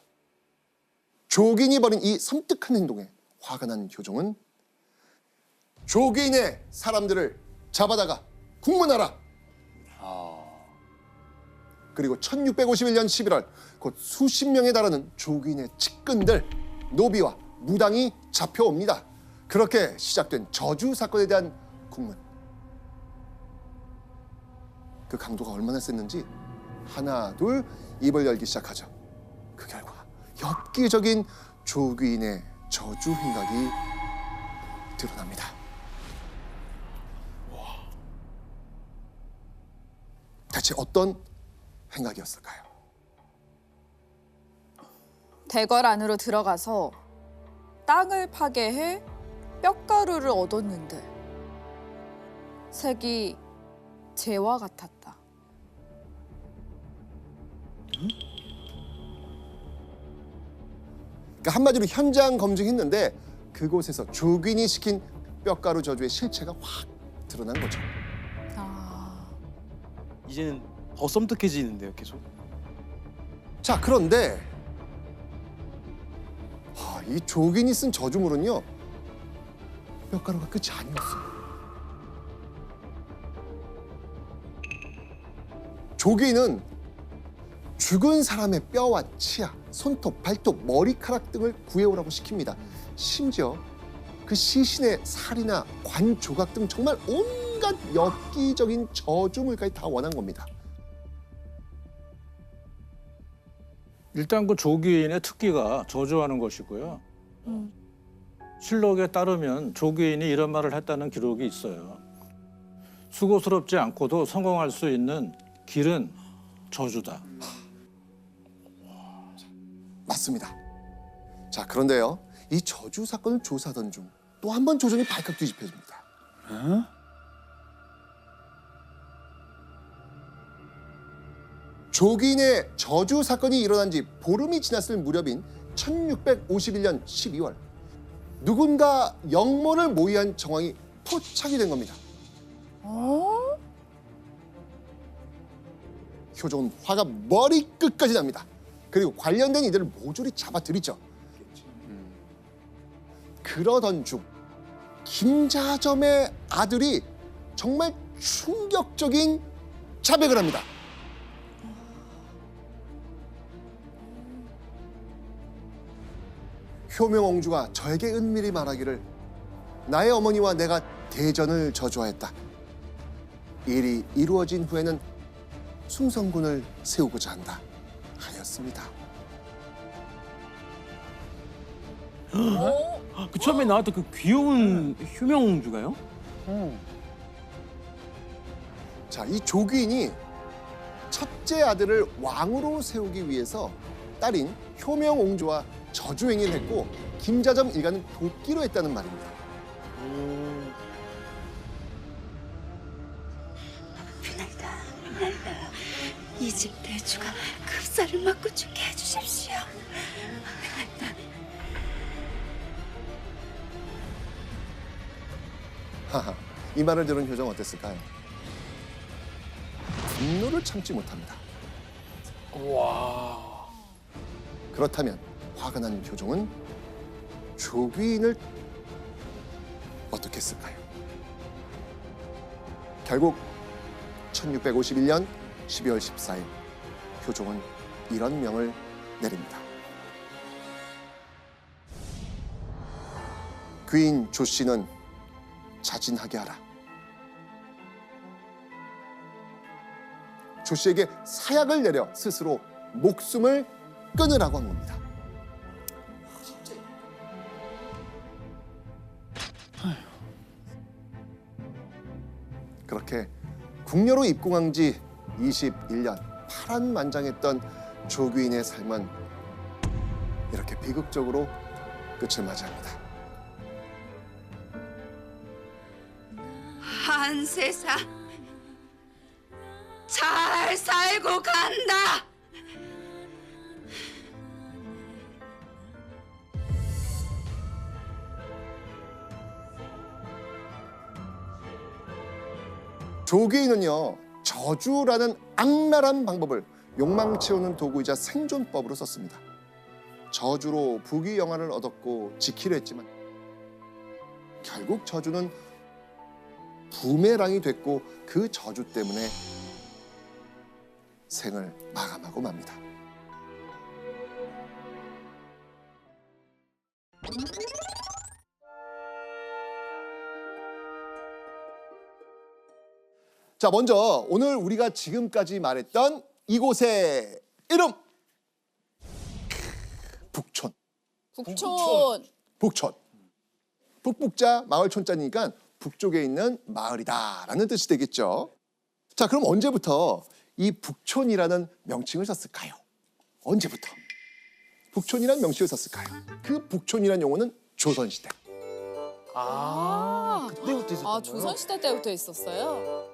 조귀인이 벌인 이 섬뜩한 행동에 화가 난 효종은 조귀인의 사람들을 잡아다가 국문하라. 그리고 1651년 11월 곧 수십 명에 달하는 조귀인의 측근들, 노비와 무당이 잡혀옵니다. 그렇게 시작된 저주 사건에 대한 국문. 그 강도가 얼마나 셌는지 하나 둘 입을 열기 시작하죠. 그 결과 엽기적인 조귀인의 저주 행각이 드러납니다. 대체 어떤 행각이었을까요? 대궐 안으로 들어가서 땅을 파괴해 뼈가루를 얻었는데 색이 재와 같았다. 그러니까 한마디로 현장 검증했는데 그곳에서 조귀인이 시킨 뼈가루 저주의 실체가 확 드러난 거죠. 이제는 더 썸뜩해지는데요, 계속. 자, 그런데 이 조귀인이 쓴 저주물은요 뼈가루가 끝이 아니었어요. 조귀인은 죽은 사람의 뼈와 치아, 손톱, 발톱, 머리카락 등을 구해오라고 시킵니다. 심지어 그 시신의 살이나 관 조각 등 정말 온갖 엽기적인 저주물까지 다 원한 겁니다. 일단 그 조귀인의 특기가 저주하는 것이고요. 실록에 따르면 조귀인이 이런 말을 했다는 기록이 있어요. 수고스럽지 않고도 성공할 수 있는 길은 저주다. 맞습니다. 자, 그런데요. 이 저주 사건을 조사하던 중 또 한 번 조정이 발칵 뒤집혀집니다. 조귀인의 저주 사건이 일어난 지 보름이 지났을 무렵인 1651년 12월 누군가 영모를 모의한 정황이 포착이 된 겁니다. 효종은 화가 머리끝까지 납니다. 그리고 관련된 이들을 모조리 잡아들이죠. 그러던 중 김자점의 아들이 정말 충격적인 자백을 합니다. 효명옹주가 저에게 은밀히 말하기를 나의 어머니와 내가 대전을 저주하였다. 일이 이루어진 후에는 숭성군을 세우고자 한다 하였습니다. 그 처음에 나왔던 그 귀여운 효명공주가요? 자, 이 조귀인이 첫째 아들을 왕으로 세우기 위해서 딸인 효명옹주와 저주행위를 했고 김자점 일가는 돕기로 했다는 말입니다. 이 집 대주가 급사를 맞고 죽게 해주십시오. 하하, 이 말을 들은 효정 어땠을까요? 분노를 참지 못합니다. 와. 그렇다면 화가 난 효종은 조귀인을 어떻게 했을까요? 결국 1651년 12월 14일 효종은 이런 명을 내립니다. 귀인 조 씨는 자진하게 하라. 조 씨에게 사약을 내려 스스로 목숨을 끊으라고 한 겁니다. 그렇게 궁녀로 입궁한 지 21년 파란만장했던 조규인의 삶은 이렇게 비극적으로 끝을 맞이합니다. 한세사 잘 살고 간다. 조규인은요, 저주라는 악랄한 방법을 욕망 채우는 도구이자 생존법으로 썼습니다. 저주로 부귀영화를 얻었고 지키려 했지만 결국 저주는 부메랑이 됐고 그 저주 때문에 생을 마감하고 맙니다. 자, 먼저 오늘 우리가 지금까지 말했던 이곳의 이름! 북촌. 북촌. 북북자 마을촌자니까 북쪽에 있는 마을이다라는 뜻이 되겠죠. 자, 그럼 언제부터 이 북촌이라는 명칭을 썼을까요? 언제부터 북촌이라는 명칭을 썼을까요? 그 북촌이라는 용어는 조선시대. 그때부터 있었던 거예요? 조선시대 때부터 있었어요?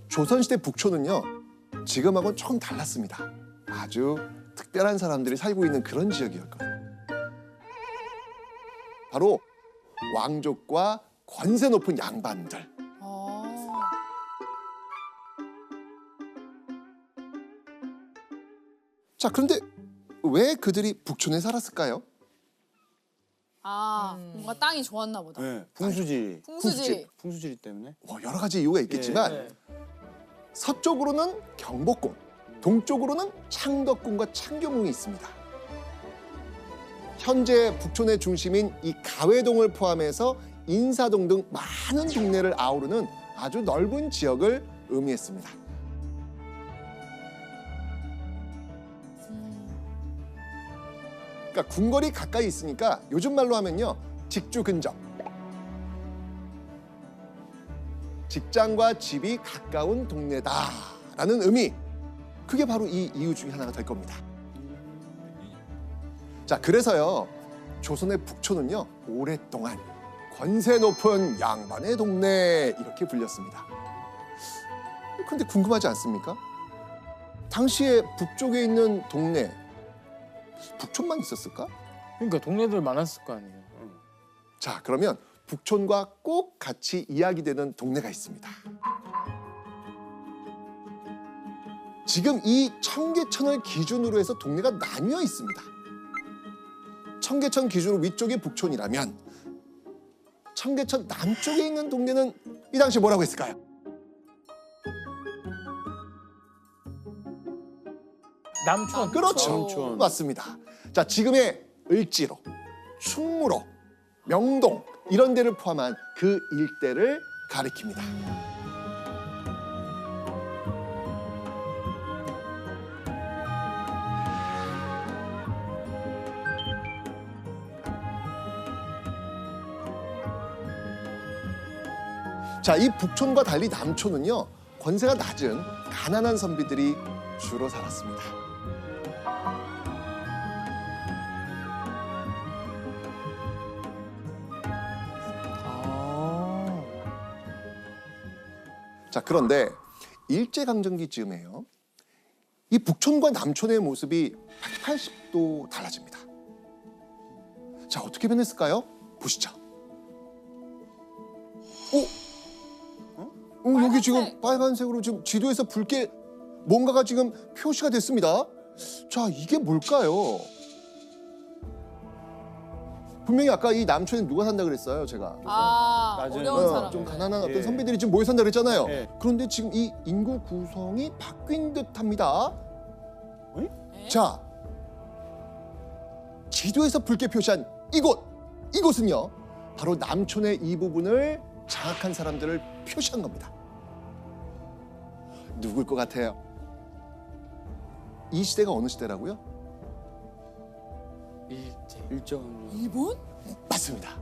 조선시대 북촌은요, 지금하고는 조금 달랐습니다. 아주 특별한 사람들이 살고 있는 그런 지역이었거든요. 바로 왕족과 권세 높은 양반들. 자, 그런데 왜 그들이 북촌에 살았을까요? 뭔가 땅이 좋았나 보다. 네, 풍수지. 풍수지리 때문에. 여러 가지 이유가 있겠지만 네. 서쪽으로는 경복궁, 동쪽으로는 창덕궁과 창경궁이 있습니다. 현재 북촌의 중심인 이 가회동을 포함해서 인사동 등 많은 동네를 아우르는 아주 넓은 지역을 의미했습니다. 그러니까 궁궐이 가까이 있으니까 요즘 말로 하면요, 직주 근접. 직장과 집이 가까운 동네다라는 의미. 그게 바로 이 이유 중에 하나가 될 겁니다. 자, 그래서요, 조선의 북촌은요, 오랫동안 권세 높은 양반의 동네 이렇게 불렸습니다. 그런데 궁금하지 않습니까? 당시에 북쪽에 있는 동네, 북촌만 있었을까? 그러니까 동네들 많았을 거 아니에요. 자, 그러면 북촌과 꼭 같이 이야기되는 동네가 있습니다. 지금 이 청계천을 기준으로 해서 동네가 나뉘어 있습니다. 청계천 기준으로 위쪽이 북촌이라면 청계천 남쪽에 있는 동네는 이 당시 뭐라고 했을까요? 남촌. 그렇죠. 남촌. 맞습니다. 자, 지금의 을지로, 충무로, 명동 이런 데를 포함한 그 일대를 가리킵니다. 자, 이 북촌과 달리 남촌은요, 권세가 낮은 가난한 선비들이 주로 살았습니다. 자, 그런데 일제강점기 즈음에요, 이 북촌과 남촌의 모습이 180도 달라집니다. 자, 어떻게 변했을까요? 보시죠. 여기 지금 빨간색으로 지금 지도에서 붉게 뭔가가 지금 표시가 됐습니다. 자, 이게 뭘까요? 분명히 아까 이 남촌에 누가 산다 그랬어요, 제가. 낮은, 어려운 사람. 좀 가난한 어떤 예. 선비들이 지금 모여 산다 그랬잖아요. 예. 그런데 지금 이 인구 구성이 바뀐 듯합니다. 자, 지도에서 붉게 표시한 이곳은요, 바로 남촌의 이 부분을 장악한 사람들을 표시한 겁니다. 누굴 것 같아요? 이 시대가 어느 시대라고요? 일제. 일정. 일본? 맞습니다.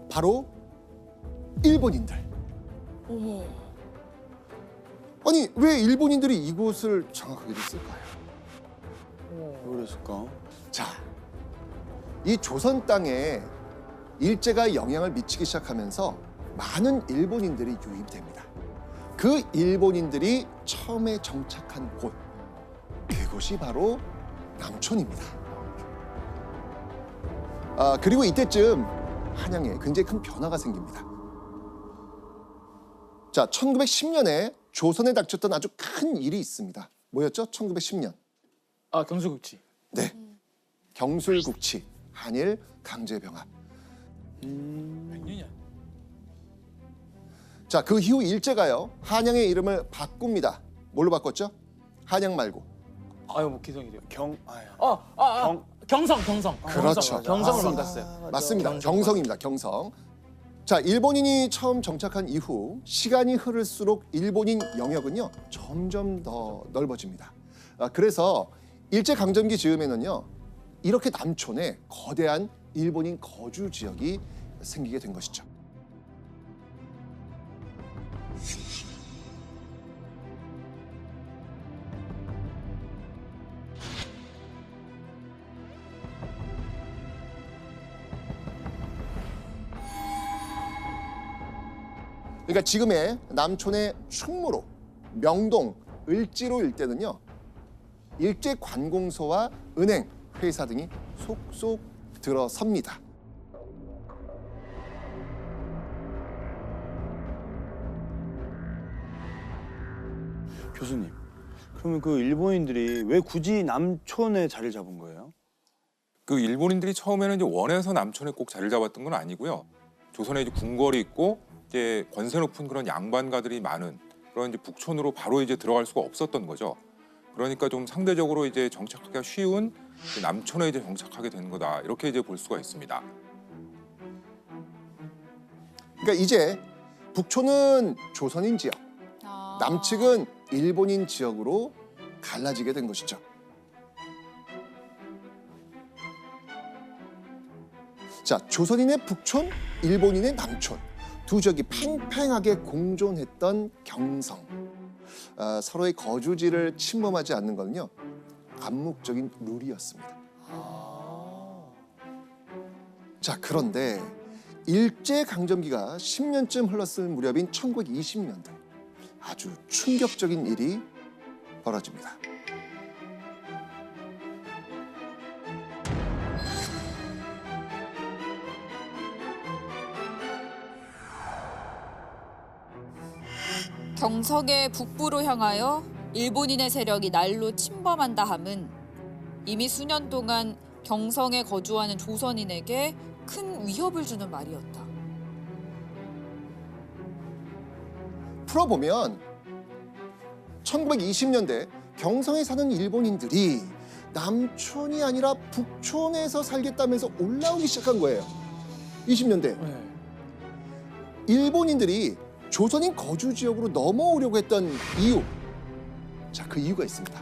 바로 일본인들. 어머. 아니 왜 일본인들이 이곳을 장악하게 됐을까요? 왜 그랬을까? 자, 이 조선 땅에 일제가 영향을 미치기 시작하면서 많은 일본인들이 유입됩니다. 그 일본인들이 처음에 정착한 곳, 그곳이 바로 남촌입니다. 그리고 이때쯤 한양에 굉장히 큰 변화가 생깁니다. 자, 1910년에 조선에 닥쳤던 아주 큰 일이 있습니다. 뭐였죠? 1910년. 아, 경수국지. 네. 경술국치, 한일 강제병합. 몇 년이야? 자, 그 이후 일제가요, 한양의 이름을 바꿉니다. 뭘로 바꿨죠? 한양 말고. 아유, 뭐 기성이래요. 경. 경성. 그렇죠. 경성을 맞습니다. 바꿨어요. 맞습니다. 경성입니다. 경성. 자, 일본인이 처음 정착한 이후 시간이 흐를수록 일본인 영역은요 점점 더 넓어집니다. 그래서 일제 강점기 즈음에는요 이렇게 남촌에 거대한 일본인 거주 지역이 생기게 된 것이죠. 그러니까 지금의 남촌의 충무로, 명동, 을지로 일대는요 일제 관공서와 은행, 회사 등이 속속 들어섭니다. 교수님, 그러면 그 일본인들이 왜 굳이 남촌에 자리를 잡은 거예요? 그 일본인들이 처음에는 이제 원해서 남촌에 꼭 자리를 잡았던 건 아니고요. 조선에 이제 궁궐이 있고 이제 권세 높은 그런 양반가들이 많은 그런 이제 북촌으로 바로 이제 들어갈 수가 없었던 거죠. 그러니까 좀 상대적으로 이제 정착하기가 쉬운 남촌에 이제 정착하게 된 거다. 이렇게 이제 볼 수가 있습니다. 그러니까 이제 북촌은 조선인 지역, 아. 남측은 일본인 지역으로 갈라지게 된 것이죠. 자, 조선인의 북촌, 일본인의 남촌. 두 지역이 팽팽하게 공존했던 경성. 서로의 거주지를 침범하지 않는 것은요 암묵적인 룰이었습니다. 자, 그런데 일제 강점기가 10년쯤 흘렀을 무렵인 1920년대 아주 충격적인 일이 벌어집니다. 경성의 북부로 향하여 일본인의 세력이 날로 침범한다 함은 이미 수년 동안 경성에 거주하는 조선인에게 큰 위협을 주는 말이었다. 풀어보면 1920년대 경성에 사는 일본인들이 남촌이 아니라 북촌에서 살겠다면서 올라오기 시작한 거예요. 20년대. 네. 일본인들이 조선인 거주 지역으로 넘어오려고 했던 이유. 자, 그 이유가 있습니다.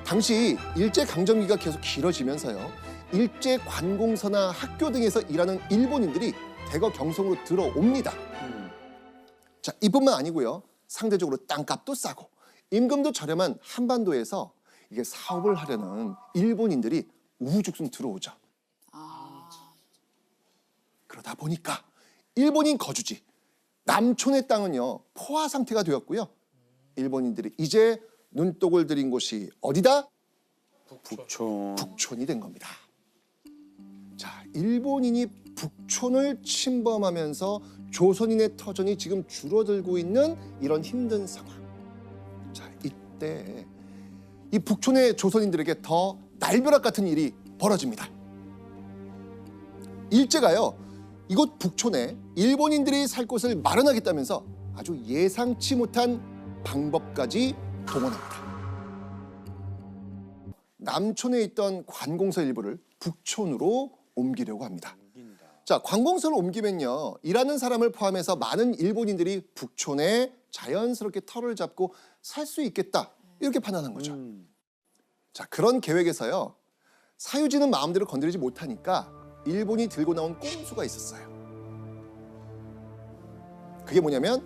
당시 일제 강점기가 계속 길어지면서요. 일제 관공서나 학교 등에서 일하는 일본인들이 대거 경성으로 들어옵니다. 자, 이뿐만 아니고요. 상대적으로 땅값도 싸고 임금도 저렴한 한반도에서 이게 사업을 하려는 일본인들이 우후죽순 들어오죠. 그러다 보니까 일본인 거주지 남촌의 땅은요 포화 상태가 되었고요. 일본인들이 이제 눈독을 들인 곳이 어디다? 북촌. 북촌이 된 겁니다. 자, 일본인이 북촌을 침범하면서 조선인의 터전이 지금 줄어들고 있는 이런 힘든 상황. 자, 이때 이 북촌의 조선인들에게 더 날벼락 같은 일이 벌어집니다. 일제가요, 이곳 북촌에 일본인들이 살 곳을 마련하겠다면서 아주 예상치 못한 방법까지 동원합니다. 남촌에 있던 관공서 일부를 북촌으로 옮기려고 합니다. 자, 관공서를 옮기면요. 일하는 사람을 포함해서 많은 일본인들이 북촌에 자연스럽게 터를 잡고 살 수 있겠다. 이렇게 판단한 거죠. 자, 그런 계획에서요. 사유지는 마음대로 건드리지 못하니까 일본이 들고 나온 꼼수가 있었어요. 그게 뭐냐면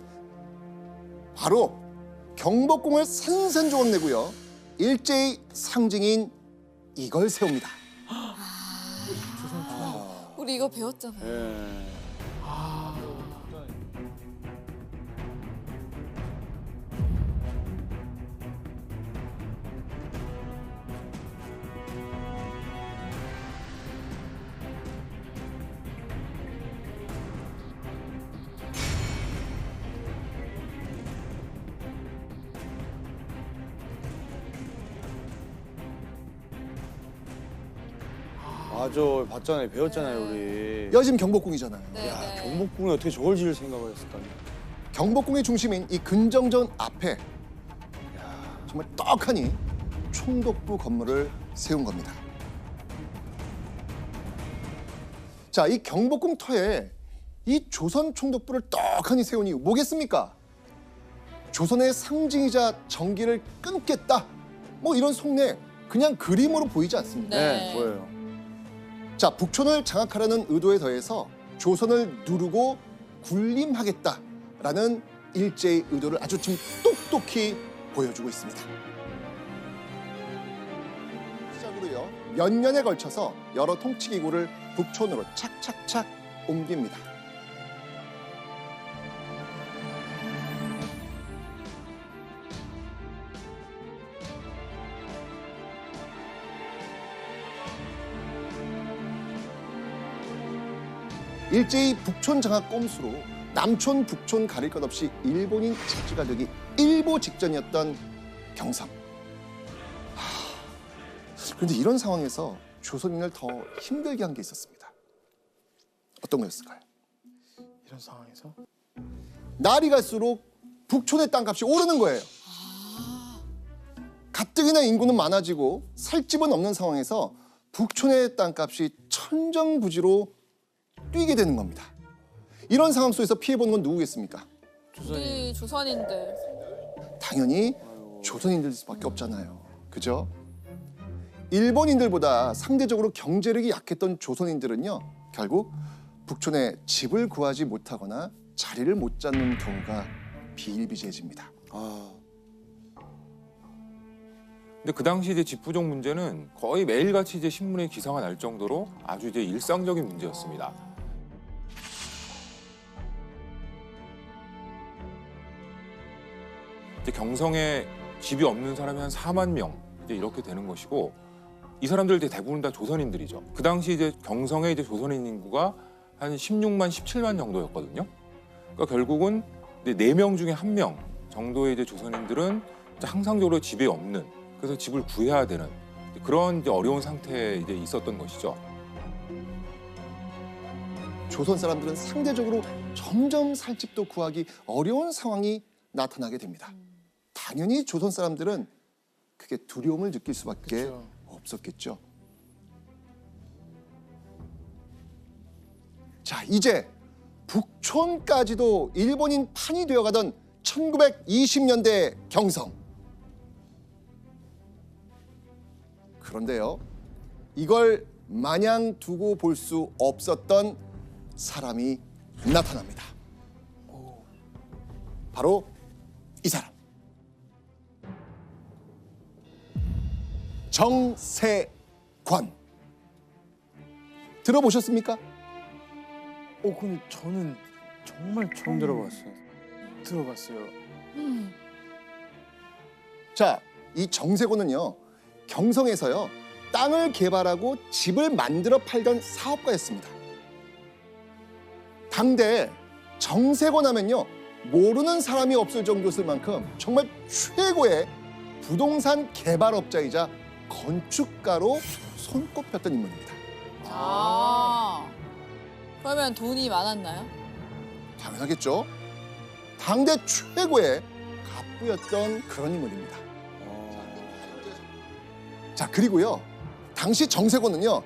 바로 경복궁을 산산조각 내고요. 일제의 상징인 이걸 세웁니다. 우리 이거 배웠잖아요. 예. 맞아, 봤잖아요, 배웠잖아요, 우리. 여진 경복궁이잖아요. 네, 야, 네. 경복궁에 어떻게 저걸 지을 생각을 했을까? 경복궁의 중심인 이 근정전 앞에 정말 떡하니 총독부 건물을 세운 겁니다. 자, 이 경복궁 터에 이 조선 총독부를 떡하니 세운 이유 뭐겠습니까? 조선의 상징이자 정기를 끊겠다. 뭐 이런 속내 그냥 그림으로 보이지 않습니다. 네. 뭐예요? 자, 북촌을 장악하려는 의도에 더해서 조선을 누르고 군림하겠다라는 일제의 의도를 아주 지금 똑똑히 보여주고 있습니다. 시작으로요, 몇 년에 걸쳐서 여러 통치기구를 북촌으로 착착착 옮깁니다. 일제히 북촌 장악 꼼수로 남촌, 북촌 가릴 것 없이 일본인 착지가 되기 일보 직전이었던 경성. 그런데 이런 상황에서 조선인을 더 힘들게 한 게 있었습니다. 어떤 거였을까요? 이런 상황에서 날이 갈수록 북촌의 땅값이 오르는 거예요. 가뜩이나 인구는 많아지고 살 집은 없는 상황에서 북촌의 땅값이 천정부지로 뛰게 되는 겁니다. 이런 상황 속에서 피해보는 건 누구겠습니까? 우리 조선인들. 당연히 조선인들 수밖에 없잖아요. 그죠? 일본인들보다 상대적으로 경제력이 약했던 조선인들은요, 결국 북촌에 집을 구하지 못하거나 자리를 못 잡는 경우가 비일비재해집니다. 근데 그 당시 이제 집 부족 문제는 거의 매일같이 이제 신문에 기사가 날 정도로 아주 이제 일상적인 문제였습니다. 이제 경성에 집이 없는 사람이 한 4만 명 이제 이렇게 되는 것이고, 이 사람들 이제 대부분 다 조선인들이죠. 그 당시 이제 경성의 이제 조선인 인구가 한 16만, 17만 정도였거든요. 그러니까 결국은 이제 4명 중에 1명 정도의 이제 조선인들은 이제 항상적으로 집이 없는, 그래서 집을 구해야 되는 그런 이제 어려운 상태에 이제 있었던 것이죠. 조선 사람들은 상대적으로 점점 살 집도 구하기 어려운 상황이 나타나게 됩니다. 당연히 조선 사람들은 그게 두려움을 느낄 수밖에 그쵸. 없었겠죠. 자, 이제 북촌까지도 일본인 판이 되어가던 1920년대 경성. 그런데요, 이걸 마냥 두고 볼 수 없었던 사람이 나타납니다. 바로 이 사람. 정세관. 들어보셨습니까? 근데 저는 정말 처음 들어봤어요. 들어봤어요. 자, 이 정세곤은요, 경성에서요, 땅을 개발하고 집을 만들어 팔던 사업가였습니다. 당대 정세곤 하면요, 모르는 사람이 없을 정도였을 만큼 정말 최고의 부동산 개발업자이자 건축가로 손꼽혔던 인물입니다. 그러면 돈이 많았나요? 당연하겠죠. 당대 최고의 갑부였던 그런 인물입니다. 자, 그리고요, 당시 정세곤은요,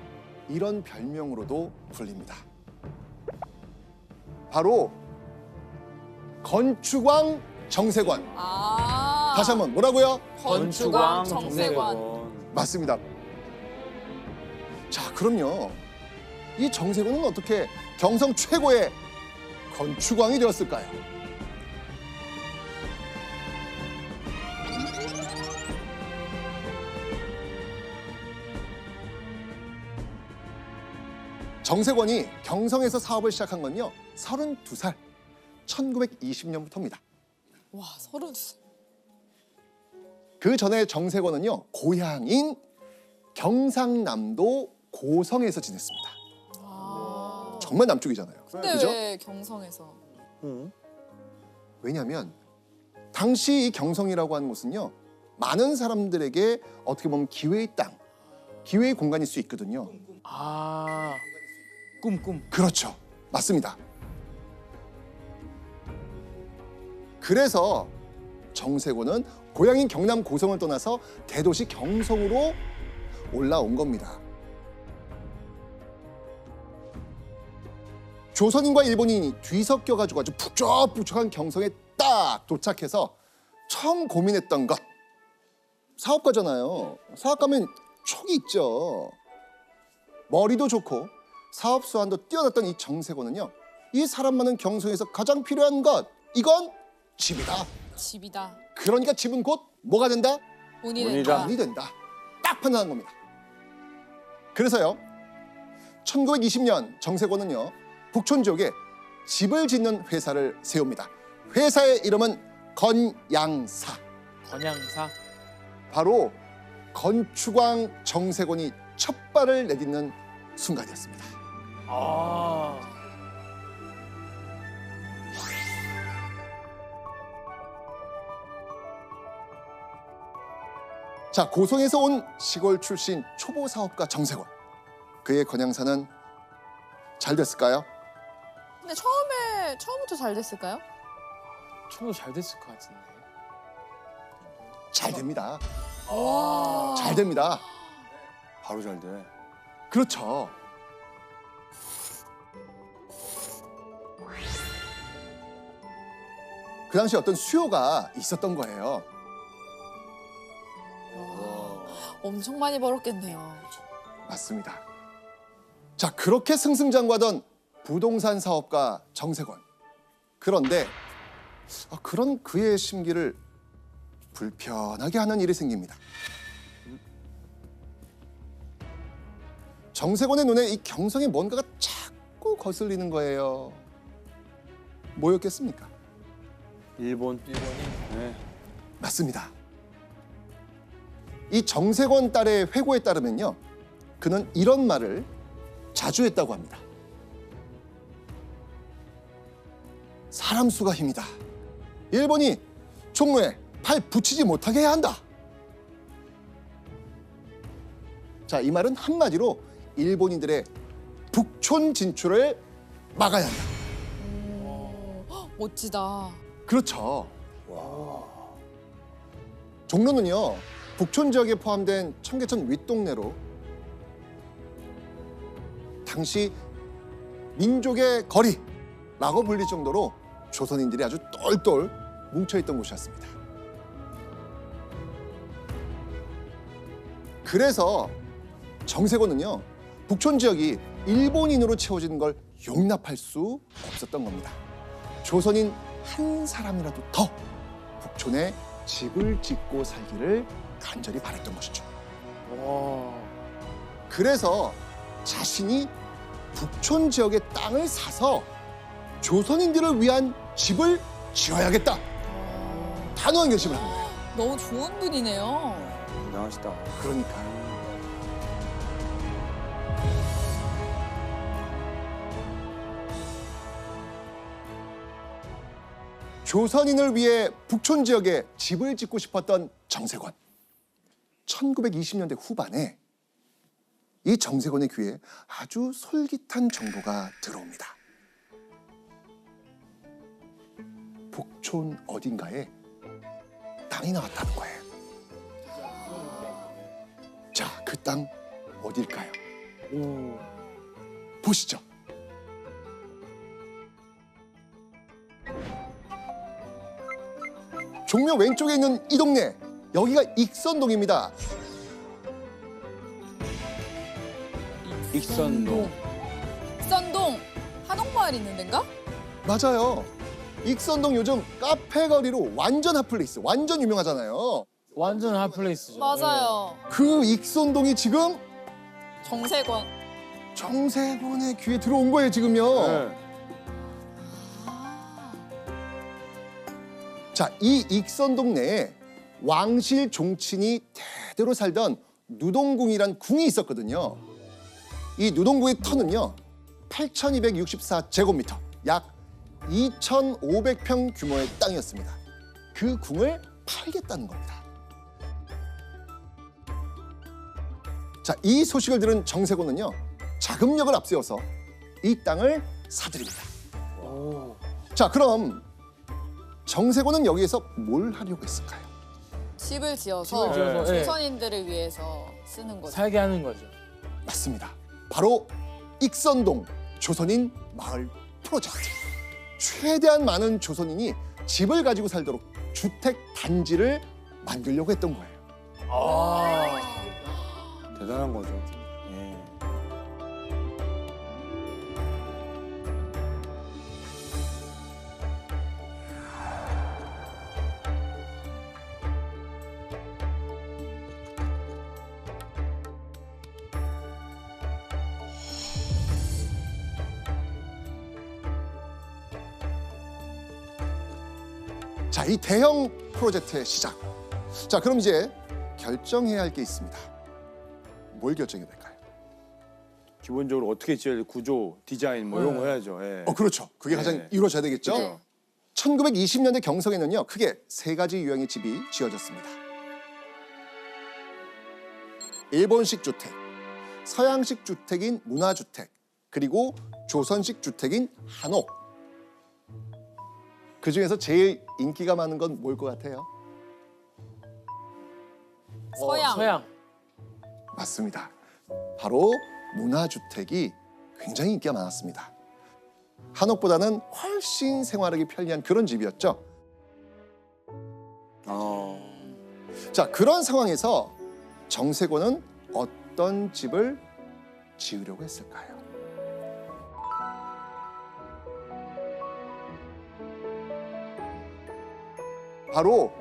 이런 별명으로도 불립니다. 바로 건축왕 정세관. 아. 다시 한번 뭐라고요? 건축왕 정세관. 맞습니다. 자, 그럼요. 이 정세관은 어떻게 경성 최고의 건축왕이 되었을까요? 정세권이 경성에서 사업을 시작한 건요 32살 1920년부터입니다. 와, 32살. 그 전에 정세권은요 고향인 경상남도 고성에서 지냈습니다. 아. 정말 남쪽이잖아요. 근데 그죠? 왜 경성에서? 왜냐하면 당시 이 경성이라고 하는 곳은요 많은 사람들에게 어떻게 보면 기회의 땅, 기회의 공간일 수 있거든요. 아, 꿈. 그렇죠. 맞습니다. 그래서 정세곤은 고향인 경남 고성을 떠나서 대도시 경성으로 올라온 겁니다. 조선인과 일본인이 뒤섞여가지고 아주 북적북적한 경성에 딱 도착해서 처음 고민했던 것. 사업가잖아요. 사업가면 촉이 있죠. 머리도 좋고 사업 수완도 뛰어났던 이 정세곤은요. 이 사람 많은 경성에서 가장 필요한 것. 이건 집이다. 집이다. 그러니까 집은 곧 뭐가 된다? 돈이 된다. 돈이 된다. 딱 판단한 겁니다. 그래서요. 1920년 정세곤은요. 북촌 지역에 집을 짓는 회사를 세웁니다. 회사의 이름은 건양사. 건양사. 바로 건축왕 정세곤이 첫 발을 내딛는 순간이었습니다. 아. 자, 고성에서 온 시골 출신 초보 사업가 정세곤. 그의 건양사는 잘 됐을까요? 근데 처음부터 잘 됐을까요? 처음부터 잘 됐을 것 같은데. 잘 됩니다. 와. 잘 됩니다. 바로 잘 돼. 그렇죠. 그 당시 어떤 수요가 있었던 거예요. 엄청 많이 벌었겠네요. 맞습니다. 자, 그렇게 승승장구하던 부동산 사업가 정세권. 그런데 그런 그의 심기를 불편하게 하는 일이 생깁니다. 정세권의 눈에 이 경성에 뭔가가 자꾸 거슬리는 거예요. 뭐였겠습니까? 일본이. 네. 맞습니다. 이 정세권 딸의 회고에 따르면요. 그는 이런 말을 자주 했다고 합니다. 사람 수가 힘이다. 일본이 종로에 팔 붙이지 못하게 해야 한다. 자, 이 말은 한마디로 일본인들의 북촌 진출을 막아야 한다. 멋지다. 그렇죠. 종로는요. 북촌 지역에 포함된 청계천 윗동네로 당시 민족의 거리라고 불릴 정도로 조선인들이 아주 똘똘 뭉쳐있던 곳이었습니다. 그래서 정세곤은요. 북촌 지역이 일본인으로 채워지는 걸 용납할 수 없었던 겁니다. 조선인 한 사람이라도 더 북촌에 집을 짓고 살기를 간절히 바랬던 것이죠. 와. 그래서 자신이 북촌 지역의 땅을 사서 조선인들을 위한 집을 지어야겠다. 단호한 결심을 한 거예요. 너무 좋은 분이네요. 대단하시다. 그러니까 조선인을 위해 북촌 지역에 집을 짓고 싶었던 정세권. 1920년대 후반에 이 정세권의 귀에 아주 솔깃한 정보가 들어옵니다. 북촌 어딘가에 땅이 나왔다는 거예요. 자, 그 땅 어딜까요? 보시죠. 종묘 왼쪽에 있는 이 동네, 여기가 익선동입니다. 익선동. 익선동 한옥마을 있는 데인가? 맞아요. 익선동 요즘 카페 거리로 완전 핫플레이스, 완전 유명하잖아요. 완전 핫플레이스죠. 맞아요. 그 익선동이 지금 정세권. 정세곤의 귀에 들어온 거예요, 지금요. 네. 자, 이 익선동 내에 왕실 종친이 대대로 살던 누동궁이란 궁이 있었거든요. 이 누동궁의 터는요, 8,264제곱미터, 약 2,500평 규모의 땅이었습니다. 그 궁을 팔겠다는 겁니다. 자, 이 소식을 들은 정세곤은요, 자금력을 앞세워서 이 땅을 사들입니다. 자, 그럼 정세곤은 여기에서 뭘 하려고 했을까요? 집을 지어서 집을 지어서, 예. 조선인들을 위해서 쓰는 거죠. 살게 하는 거죠. 맞습니다. 바로 익선동 조선인 마을 프로젝트. 최대한 많은 조선인이 집을 가지고 살도록 주택 단지를 만들려고 했던 거예요. 대단한 거죠. 예. 자, 이 대형 프로젝트의 시작. 자, 그럼 이제 결정해야 할 게 있습니다. 뭘 결정해야 될까요? 기본적으로 어떻게 지어야 될 구조, 디자인 뭐 이런 거 해야죠. 예. 그렇죠. 그게 가장 네. 이루어져야 되겠죠. 네. 1920년대 경성에는요, 크게 세 가지 유형의 집이 지어졌습니다. 일본식 주택, 서양식 주택인 문화주택, 그리고 조선식 주택인 한옥. 그 중에서 제일 인기가 많은 건 뭘 것 같아요? 서양. 서양. 맞습니다. 바로 문화주택이 굉장히 인기가 많았습니다. 한옥보다는 훨씬 생활하기 편리한 그런 집이었죠. 자, 그런 상황에서 정세곤은 어떤 집을 지으려고 했을까요? 바로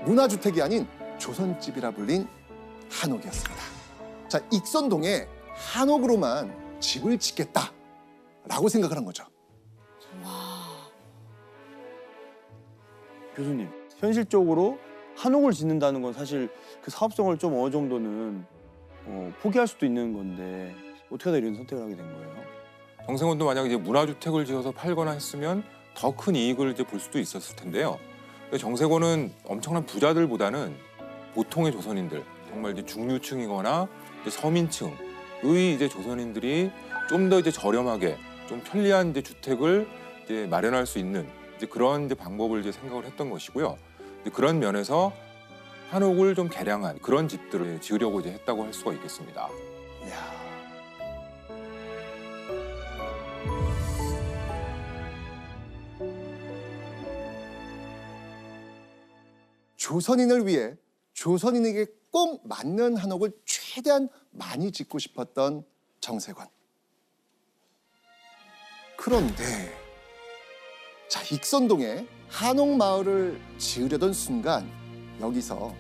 문화주택이 아닌 조선집이라 불린 한옥이었습니다. 자, 익선동에 한옥으로만 집을 짓겠다라고 생각을 한 거죠. 교수님, 현실적으로 한옥을 짓는다는 건 사실 그 사업성을 좀 어느 정도는 포기할 수도 있는 건데 어떻게 하다 이런 선택을 하게 된 거예요? 정세곤도 만약 이제 문화주택을 지어서 팔거나 했으면 더 큰 이익을 이제 볼 수도 있었을 텐데요. 근데 정세곤은 엄청난 부자들보다는 보통의 조선인들, 정말 이제 중류층이거나 이제 서민층의 이제 조선인들이 좀 더 이제 저렴하게, 좀 편리한 이제 주택을 이제 마련할 수 있는 이제 그런 이제 방법을 이제 생각을 했던 것이고요. 이제 그런 면에서 한옥을 좀 개량한 그런 집들을 지으려고 이제 했다고 할 수가 있겠습니다. 이야. 조선인을 위해 조선인에게 꼭 맞는 한옥을 최대한 많이 짓고 싶었던 정세관. 그런데 자, 익선동에 한옥 마을을 지으려던 순간 여기서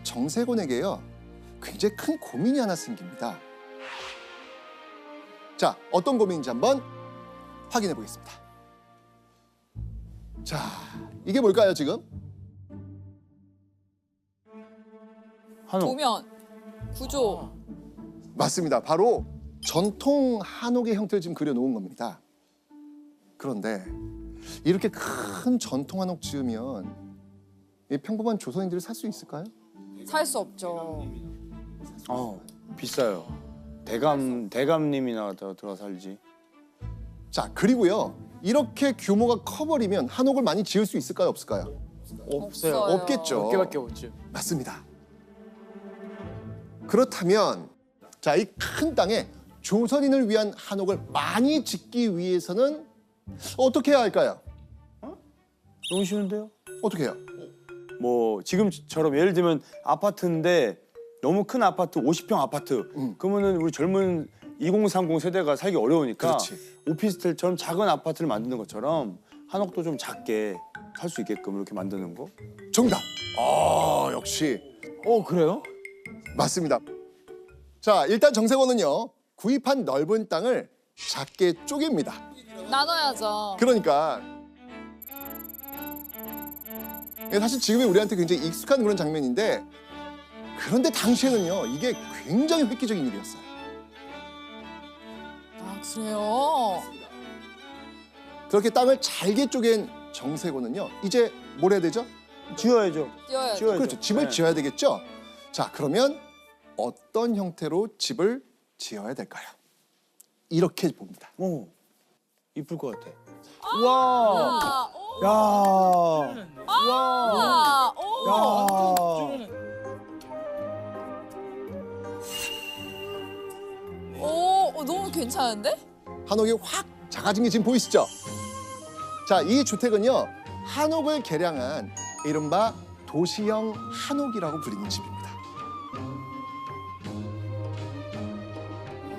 정세곤에게요, 굉장히 큰 고민이 하나 생깁니다. 자, 어떤 고민인지 한번 확인해 보겠습니다. 자, 이게 뭘까요, 지금? 한옥. 도면, 구조. 맞습니다. 바로 전통 한옥의 형태를 지금 그려놓은 겁니다. 그런데 이렇게 큰 전통 한옥 지으면 이 평범한 조선인들이 살 수 있을까요? 살 수 없죠. 비싸요. 대감님이나 들어 살지. 자, 그리고요, 이렇게 규모가 커버리면 한옥을 많이 지을 수 있을까요, 없을까요? 없어요. 없겠죠. 몇 개밖에 없죠. 맞습니다. 그렇다면 자, 이 큰 땅에 조선인을 위한 한옥을 많이 짓기 위해서는 어떻게 해야 할까요? 너무 쉬운데요? 어떻게 해요? 뭐 지금처럼 예를 들면 아파트인데 너무 큰 아파트 50평 아파트 그러면은 우리 젊은 2030 세대가 살기 어려우니까 그렇지. 오피스텔처럼 작은 아파트를 만드는 것처럼 한옥도 좀 작게 살 수 있게끔 이렇게 만드는 거. 정답. 역시 그래요? 맞습니다. 자, 일단 정세곤은요. 구입한 넓은 땅을 작게 쪼갭니다. 나눠야죠. 그러니까 사실 지금의 우리한테 굉장히 익숙한 그런 장면인데 그런데 당시에는요. 이게 굉장히 획기적인 일이었어요. 아, 그래요? 그렇게 땅을 잘게 쪼갠 정세곤은요. 이제 뭘 해야 되죠? 지어야죠. 뛰어야죠. 지어야죠. 그렇죠. 집을 네. 지어야 되겠죠. 자, 그러면 어떤 형태로 집을 지어야 될까요? 이렇게 봅니다. 이쁠 것 같아. 우와. 야. 우와. 야. 너무 괜찮은데? 한옥이 확 작아진 게 지금 보이시죠? 자, 이 주택은요. 한옥을 개량한 이른바 도시형 한옥이라고 불리는 집입니다.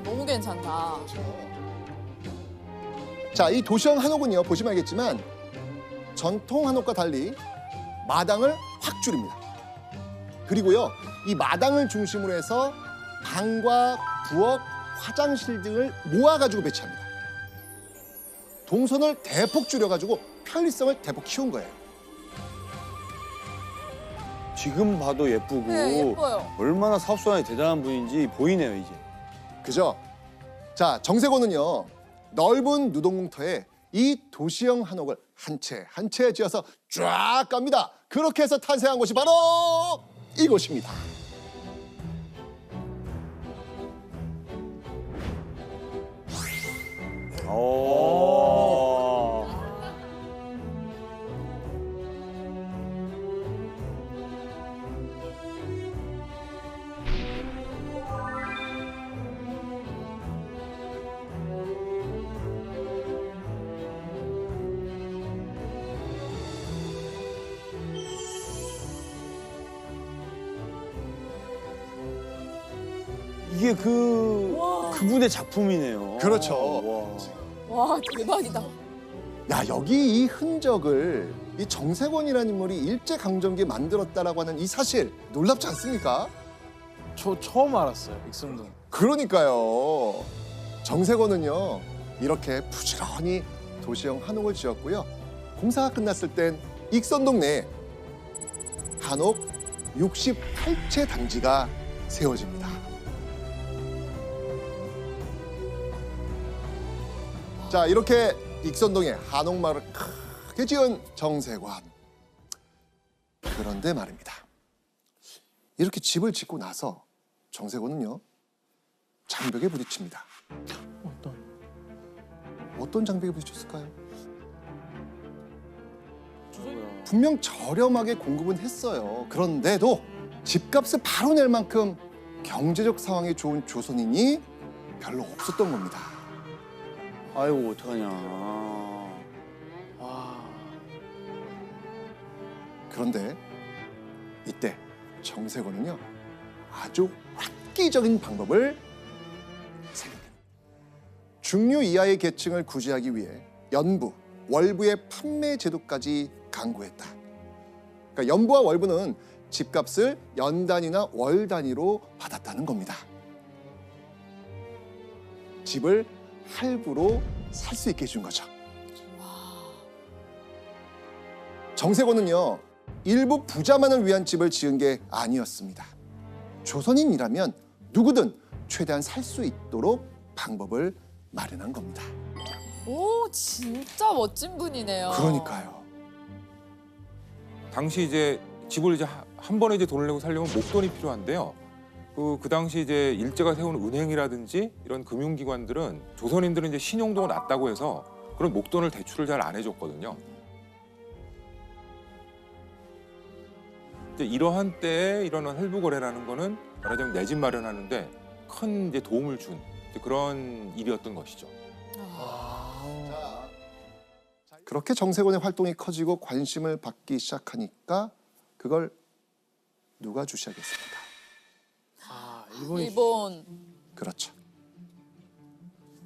너무 괜찮다. 자, 이 도시형 한옥은요. 보시면 알겠지만 전통 한옥과 달리 마당을 확 줄입니다. 그리고요. 이 마당을 중심으로 해서 방과 부엌, 화장실 등을 모아가지고 배치합니다. 동선을 대폭 줄여가지고 편리성을 대폭 키운 거예요. 지금 봐도 예쁘고 네, 예뻐요. 얼마나 사업수완이 대단한 분인지 보이네요 이제. 그죠? 자, 정세곤은요. 넓은 누동공터에 이 도시형 한옥을 한 채 한 채 지어서 쫙 갑니다. 그렇게 해서 탄생한 곳이 바로 이곳입니다. 오. 이게 그분의 작품이네요. 그렇죠. 와. 와, 대박이다. 야, 여기 이 흔적을 이 정세곤이라는 인물이 일제강점기에 만들었다라고 하는 이 사실 놀랍지 않습니까? 저 처음 알았어요, 익선동. 그러니까요. 정세곤은요. 이렇게 부지런히 도시형 한옥을 지었고요. 공사가 끝났을 땐 익선동 내에 한옥 68채 단지가 세워집니다. 자, 이렇게 익선동에 한옥마을을 크게 지은 정세관. 그런데 말입니다. 이렇게 집을 짓고 나서 정세곤은요. 장벽에 부딪힙니다. 어떤 장벽에 부딪혔을까요? 분명 저렴하게 공급은 했어요. 그런데도 집값을 바로 낼 만큼 경제적 상황이 좋은 조선인이 별로 없었던 겁니다. 아이고 어떡하냐. 그런데 이때 정세곤은요. 아주 획기적인 방법을 생각합니다. 중류 이하의 계층을 구제하기 위해 연부, 월부의 판매 제도까지 강구했다. 그러니까 연부와 월부는 집값을 연 단위나 월 단위로 받았다는 겁니다. 집을 할부로 살 수 있게 해준 거죠. 정세곤은요. 일부 부자만을 위한 집을 지은 게 아니었습니다. 조선인이라면 누구든 최대한 살 수 있도록 방법을 마련한 겁니다. 오, 진짜 멋진 분이네요. 그러니까요. 당시 이제 집을 이제 한 번에 이제 돈을 내고 살려면 목돈이 필요한데요. 그 당시 이제 일제가 세운 은행이라든지 이런 금융기관들은 조선인들은 이제 신용도가 낮다고 해서 그런 목돈을 대출을 잘 안 해줬거든요. 이제 이러한 때에 이런 할부 거래라는 거는 말하자면 내 집 마련하는데 큰 이제 도움을 준 이제 그런 일이었던 것이죠. 그렇게 정세곤의 활동이 커지고 관심을 받기 시작하니까 그걸 누가 주시하겠습니까? 아, 일본이 일본. 그렇죠.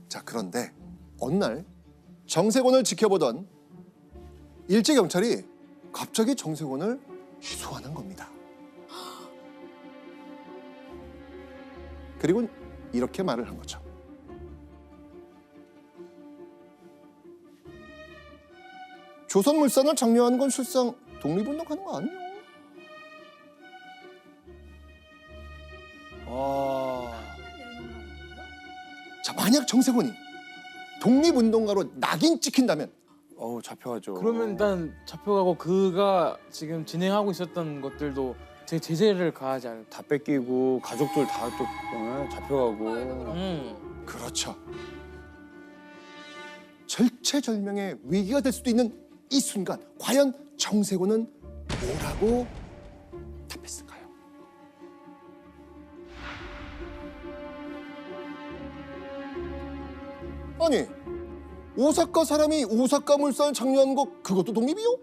자, 그런데 어느 날 정세곤을 지켜보던 일제 경찰이 갑자기 정세곤을 소환한 겁니다. 그리고 이렇게 말을 한 거죠. 조선물산을 장려하는 건 실상 독립운동하는 거 아니에요? 자, 만약 정세곤이 독립운동가로 낙인 찍힌다면 잡혀가죠. 그러면 일단 잡혀가고 그가 지금 진행하고 있었던 것들도 제재를 가하지 않을까? 다 뺏기고 가족들 다 또 잡혀가고. 그렇죠. 절체절명의 위기가 될 수도 있는 이 순간 과연 정세곤은 뭐라고 답했을까요? 아니, 오사카 사람이 오사카 물산을 장려하는 거 그것도 독립이요?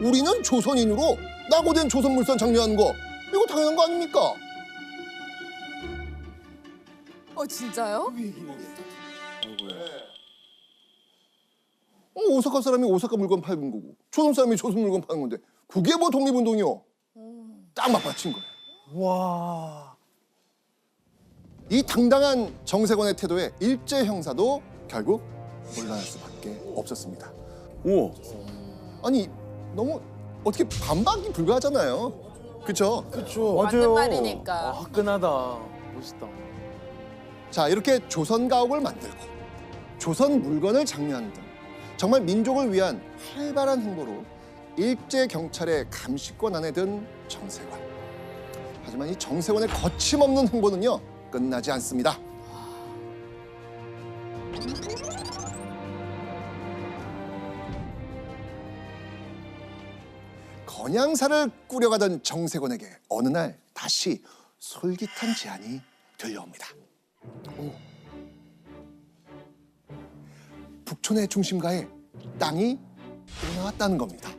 우리는 조선인으로 낙오된 조선물산 장려하는 거 이거 당연한 거 아닙니까? 진짜요? 오사카 사람이 오사카 물건 파는 거고 조선 사람이 조선 물건 파는 건데 그게 뭐 독립운동이요? 딱 맞받친 거예요. 와. 이 당당한 정세곤의 태도에 일제 형사도 결국 물러날 수밖에 없었습니다. 오. 아니 너무 어떻게 반박이 불가하잖아요. 그렇죠? 그렇죠. 맞는 말이니까. 화끈하다. 멋있다. 자, 이렇게 조선 가옥을 만들고 조선 물건을 장려하는 등 정말 민족을 위한 활발한 행보로 일제 경찰의 감시권 안에 든 정세곤. 하지만 이 정세곤의 거침없는 행보는요 끝나지 않습니다. 건양사를 꾸려가던 정세곤에게 어느 날 다시 솔깃한 제안이 들려옵니다. 북촌의 중심가에 땅이 또 나왔다는 겁니다.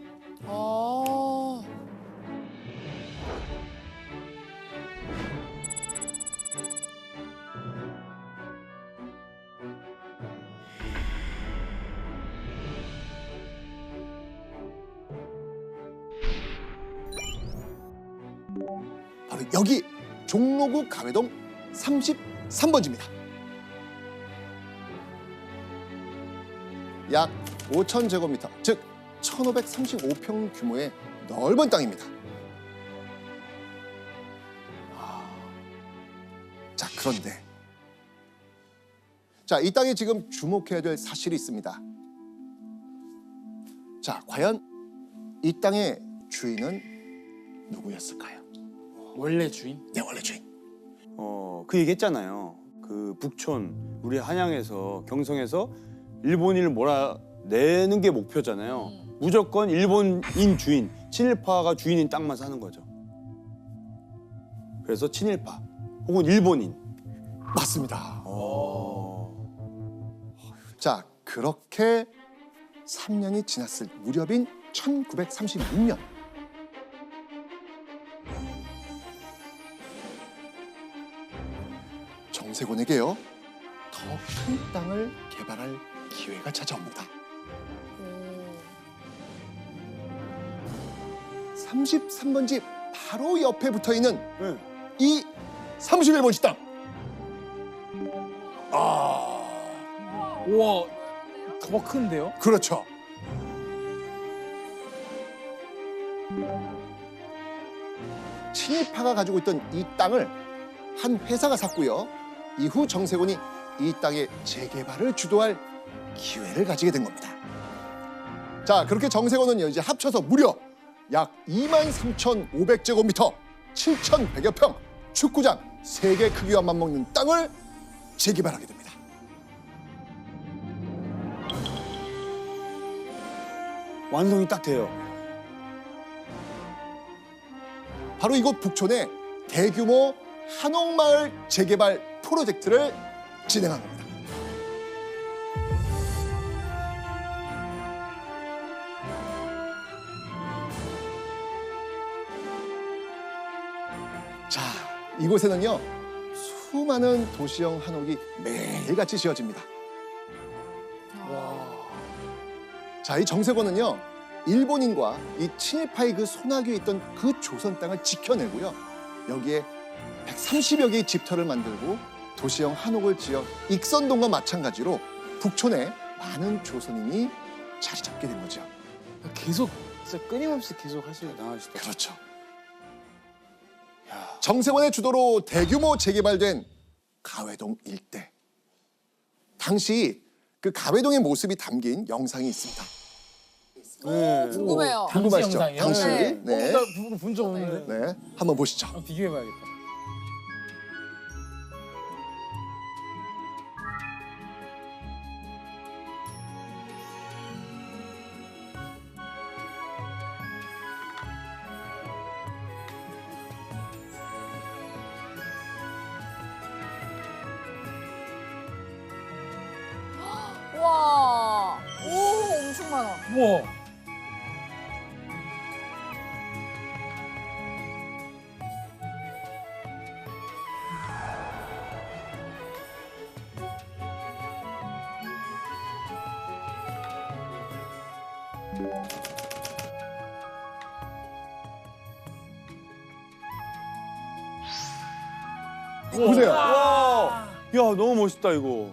바로 여기 종로구 가회동 33번지입니다. 약 5,000제곱미터, 즉 1,535평 규모의 넓은 땅입니다. 자, 그런데 이 땅에 지금 주목해야 될 사실이 있습니다. 자, 과연 이 땅의 주인은 누구였을까요? 원래 주인? 네, 원래 주인. 그 얘기했잖아요. 그 북촌 우리 한양에서 경성에서 일본인을 몰아내는 게 목표잖아요. 무조건 일본인 주인, 친일파가 주인인 땅만 사는 거죠. 그래서 친일파 혹은 일본인. 맞습니다. 자, 그렇게 3년이 지났을 무렵인 1936년. 정세곤에게요, 더 큰 땅을 개발할 기회가 찾아옵니다. 33번지 바로 옆에 붙어있는 이 31번지 땅. 우와, 더 큰데요? 그렇죠. 친일파가 가지고 있던 이 땅을 한 회사가 샀고요. 이후 정세곤이 이 땅의 재개발을 주도할 기회를 가지게 된 겁니다. 자, 그렇게 정세곤은 이제 합쳐서 무려 약 23,500제곱미터, 7,100여 평, 축구장 3개 크기와 맞먹는 땅을 재개발하게 됩니다. 완성이 딱 돼요. 바로 이곳 북촌에 대규모 한옥마을 재개발 프로젝트를 진행한 겁니다. 자, 이곳에는요 수많은 도시형 한옥이 매일같이 지어집니다. 자, 이 정세권은요 일본인과 이 친일파의 그 손아귀에 있던 그 조선 땅을 지켜내고요 여기에 130여 개의 집터를 만들고 도시형 한옥을 지어 익선동과 마찬가지로 북촌에 많은 조선인이 자리 잡게 된 거죠. 계속 진짜 끊임없이 계속 하시네. 대단하시다. 그렇죠. 정세권의 주도로 대규모 재개발된 가회동 일대. 당시 그 가회동의 모습이 담긴 영상이 있습니다. 네. 궁금해요. 궁금하시죠? 영상이요? 당시. 네. 네. 나본적 없는데. 네. 한번 보시죠. 비교해봐야겠다. 와, 오, 엄청 많아. 우와. 보세요. 와, 야 너무 멋있다 이거.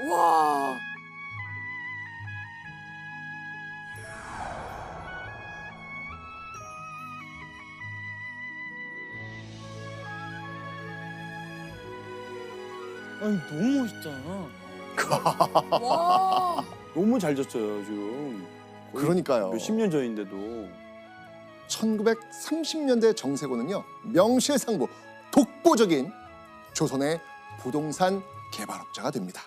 와, 아니 너무 멋있다. 와. 너무 잘 졌어요 지금. 거의 그러니까요. 몇십 년 전인데도. 1930년대 정세권은요 명실상부 독보적인 조선의 부동산 개발업자가 됩니다.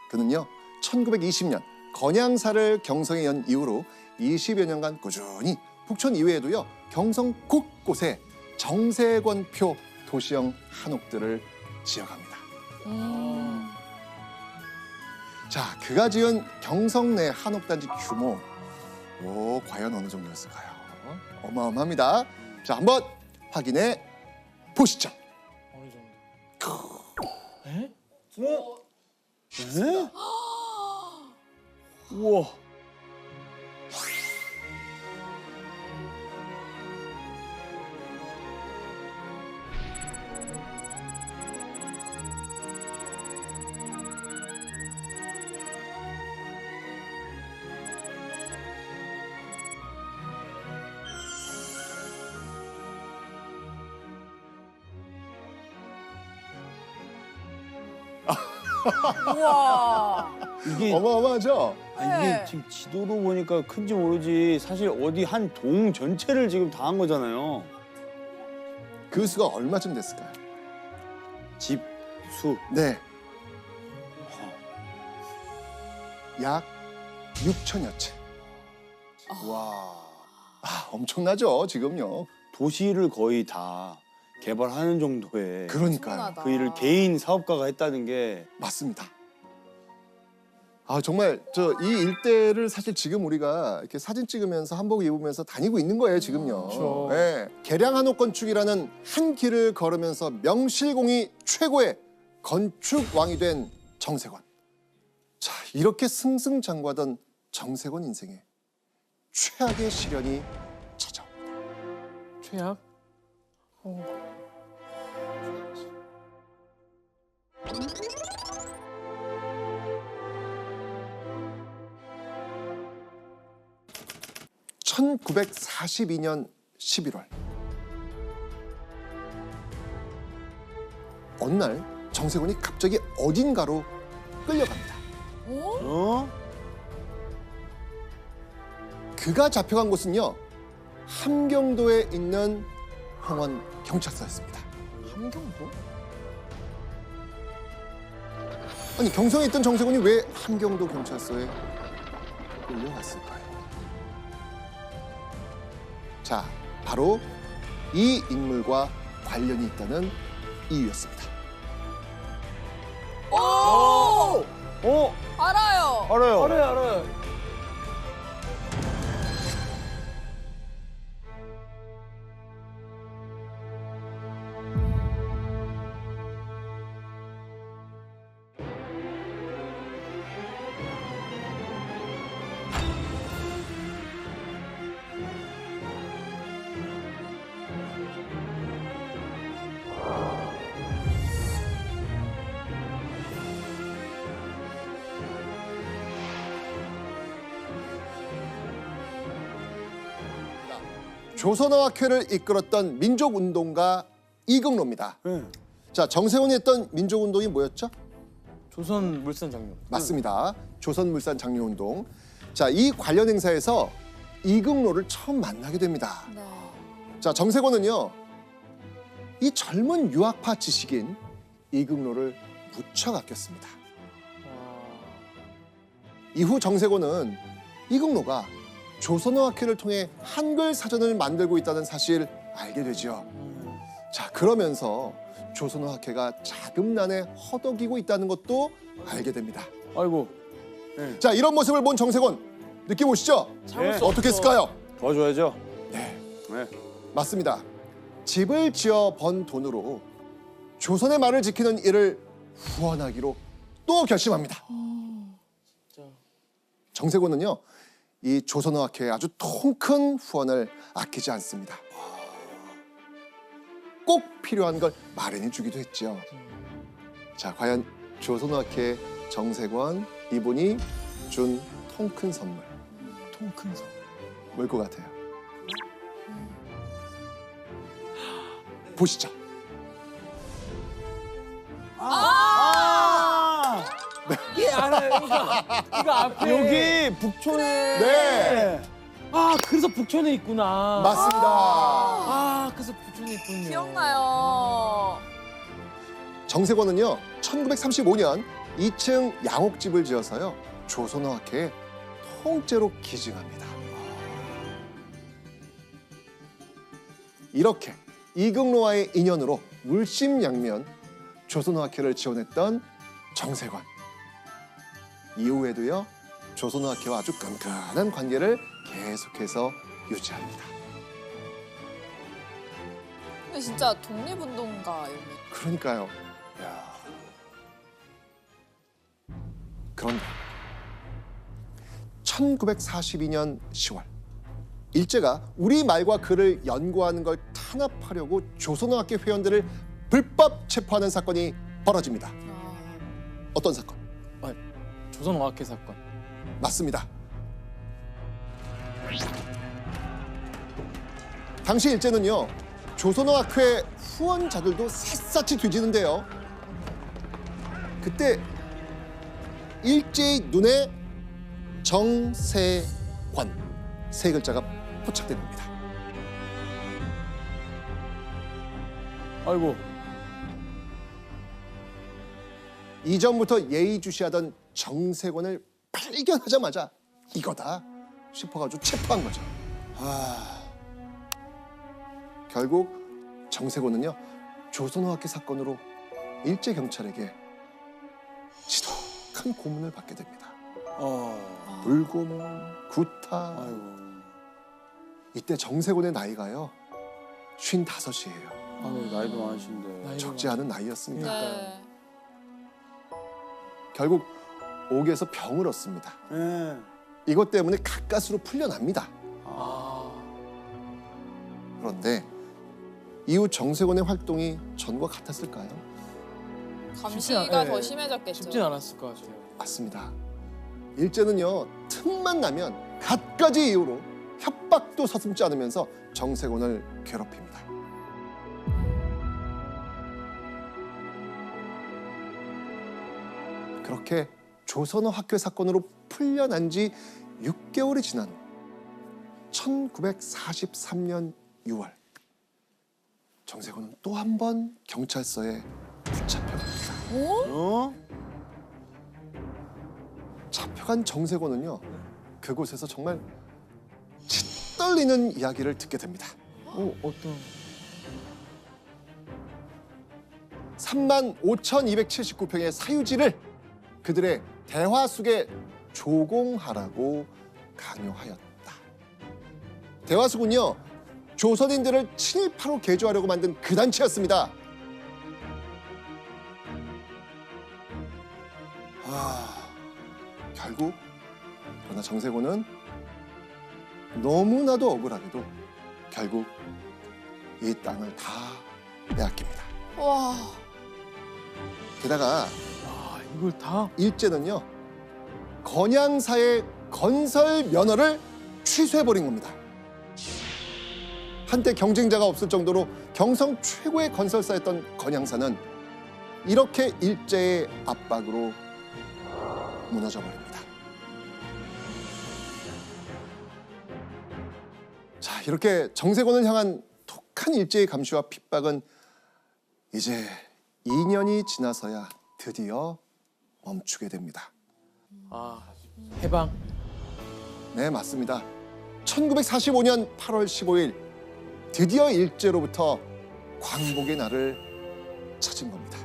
그는요 1920년 건양사를 경성에 연 이후로 20여 년간 꾸준히 북촌 이외에도요 경성 곳곳에 정세권표 도시형 한옥들을 지어갑니다. 자, 그가 지은 경성 내 한옥단지 규모 과연 어느 정도였을까요? 어마어마합니다. 자, 한번 확인해 보시죠. 어느 정도? 에? 에? 우와. 우와. 이게 어마어마하죠? 아, 이게 네. 지금 지도로 보니까 큰지 모르지 사실 어디 한 동 전체를 지금 다 한 거잖아요. 그 수가 얼마쯤 됐을까요? 집, 수. 네. 약 6천여 채. 와. 엄청나죠, 지금요. 도시를 거의 다 개발하는 정도의 그러니까요. 충분하다. 그 일을 개인 사업가가 했다는 게 맞습니다. 정말 저 이 일대를 사실 지금 우리가 이렇게 사진 찍으면서 한복 입으면서 다니고 있는 거예요, 지금요. 그렇죠. 네. 개량 한옥 건축이라는 한 길을 걸으면서 명실공히 최고의 건축 왕이 된 정세권. 자, 이렇게 승승장구하던 정세권 인생에 최악의 시련이 찾아옵니다. 최악? (1942년 11월) 어느 날 정세권이 갑자기 어딘가로 끌려갑니다. 어? 그가 잡혀간 곳은요 함경도에 있는 형원 경찰서였습니다. 함경도? 아니 경성에 있던 정세권이 왜 함경도 경찰서에 끌려갔을까요? 자, 바로 이 인물과 관련이 있다는 이유였습니다. 오! 어? 알아요. 알아요. 알아요. 조선어학회를 이끌었던 민족운동가 이극로입니다. 네. 자, 정세곤이 했던 민족운동이 뭐였죠? 조선 물산 장군. 맞습니다. 조선물산 장려운동. 자, 이 관련 행사에서 이극로를 처음 만나게 됩니다. 네. 자, 정세곤은요, 이 젊은 유학파 지식인 이극로를 무척 아꼈습니다. 이후 정세곤은 이극로가 조선어학회를 통해 한글 사전을 만들고 있다는 사실 알게 되죠. 자, 그러면서 조선어학회가 자금난에 허덕이고 있다는 것도 알게 됩니다. 아이고. 자, 이런 모습을 본 정세곤 느낌 오시죠? 네. 어떻게 했을까요? 도와줘야죠. 네, 네. 맞습니다. 집을 지어 번 돈으로 조선의 말을 지키는 일을 후원하기로 또 결심합니다. 정세곤은요, 이 조선어학회에 아주 통큰 후원을 아끼지 않습니다. 꼭 필요한 걸 마련해 주기도 했죠. 자, 과연 조선어학회 정세권 이분이 준 통큰 선물 통큰 성. 뭘 것 같아요? 보시죠. 예, 알아요. 이거 앞에 여기 북촌에. 네, 아, 그래서 북촌에 있구나. 맞습니다. 아, 그래서 북촌에 있군요. 기억나요. 정세권은요, 1935년 2층 양옥집을 지어서요, 조선어학회에 통째로 기증합니다. 이렇게 이극로와의 인연으로 물심양면 조선어학회를 지원했던 정세권. 이후에도요, 조선어학회와 아주 끈끈한 관계를 계속해서 유지합니다. 근데 진짜 독립운동가였네. 그러니까요. 그런데 1942년 10월 일제가 우리말과 글을 연구하는 걸 탄압하려고 조선어학회 회원들을 불법 체포하는 사건이 벌어집니다. 어떤 사건? 조선어학회 사건. 맞습니다. 당시 일제는요, 조선어학회 후원자들도 샅샅이 뒤지는데요. 그때 일제의 눈에 정세권 세 글자가 포착됩니다. 아이고. 이전부터 예의주시하던 정세권을 발견하자마자 이거다 싶어가지고 체포한 거죠. 결국 정세권은요, 조선어학회 사건으로 일제 경찰에게 지독한 고문을 받게 됩니다. 불고문, 구타. 아이고. 이때 정세권의 나이가요, 55이에요. 아유, 나이도 많으신데. 적지 않은 나이였습니다. 네. 결국 옥에서 병을 얻습니다. 네. 이것 때문에 가까스로 풀려납니다. 그런데 이후 정세권의 활동이 전과 같았을까요? 감시가 예, 더 심해졌겠죠. 쉽진 않았을 것 같아요. 맞습니다. 일제는요, 틈만 나면 갖가지 이유로 협박도 서슴지 않으면서 정세권을 괴롭힙니다. 그렇게 조선어학회 사건으로 풀려난 지 6개월이 지난 후 1943년 6월 정세권은 또 한 번 경찰서에 붙잡혀갑니다. 어? 잡혀간 정세권은요, 그곳에서 정말 짓떨리는 이야기를 듣게 됩니다. 어떤? 35,279평의 사유지를 그들의 대화숙에 조공하라고 강요하였다. 대화숙은요, 조선인들을 친일파로 개조하려고 만든 그 단체였습니다. 결국 그러나 정세권은 너무나도 억울하게도 결국 이 땅을 다 빼앗깁니다. 와. 게다가 이걸 다? 일제는요, 건양사의 건설 면허를 취소해버린 겁니다. 한때 경쟁자가 없을 정도로 경성 최고의 건설사였던 건양사는 이렇게 일제의 압박으로 무너져 버립니다. 자, 이렇게 정세곤을 향한 독한 일제의 감시와 핍박은 이제 2년이 지나서야 드디어 멈추게 됩니다. 아, 해방. 네, 맞습니다. 1945년 8월 15일 드디어 일제로부터 광복의 날을 찾은 겁니다.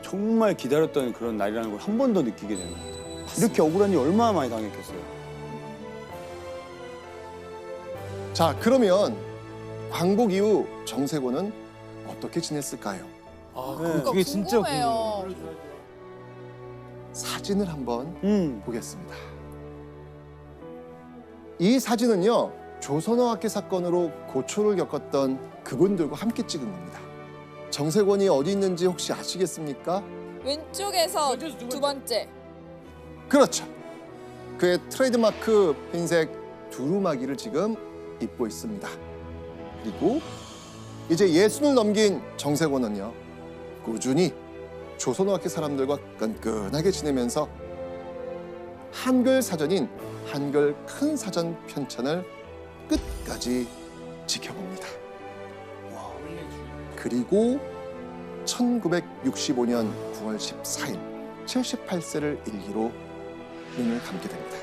정말 기다렸던 그런 날이라는 걸 한 번 더 느끼게 되는 것 같아요. 이렇게 억울한 일 얼마나 많이 당했겠어요. 자, 그러면 광복 이후 정세곤은 어떻게 지냈을까요? 아, 그러니까 그게 진짜 궁금해요. 궁금해요. 사진을 한번 보겠습니다. 이 사진은요, 조선어학회 사건으로 고초를 겪었던 그분들과 함께 찍은 겁니다. 정세곤이 어디 있는지 혹시 아시겠습니까? 왼쪽에서 두 번째. 그렇죠. 그의 트레이드마크 흰색 두루마기를 지금 입고 있습니다. 그리고 이제 60을 넘긴 정세곤은요, 꾸준히 조선어학회 사람들과 끈끈하게 지내면서 한글 사전인 한글 큰 사전 편찬을 끝까지 지켜봅니다. 그리고 1965년 9월 14일 78세를 일기로 눈을 감게 됩니다.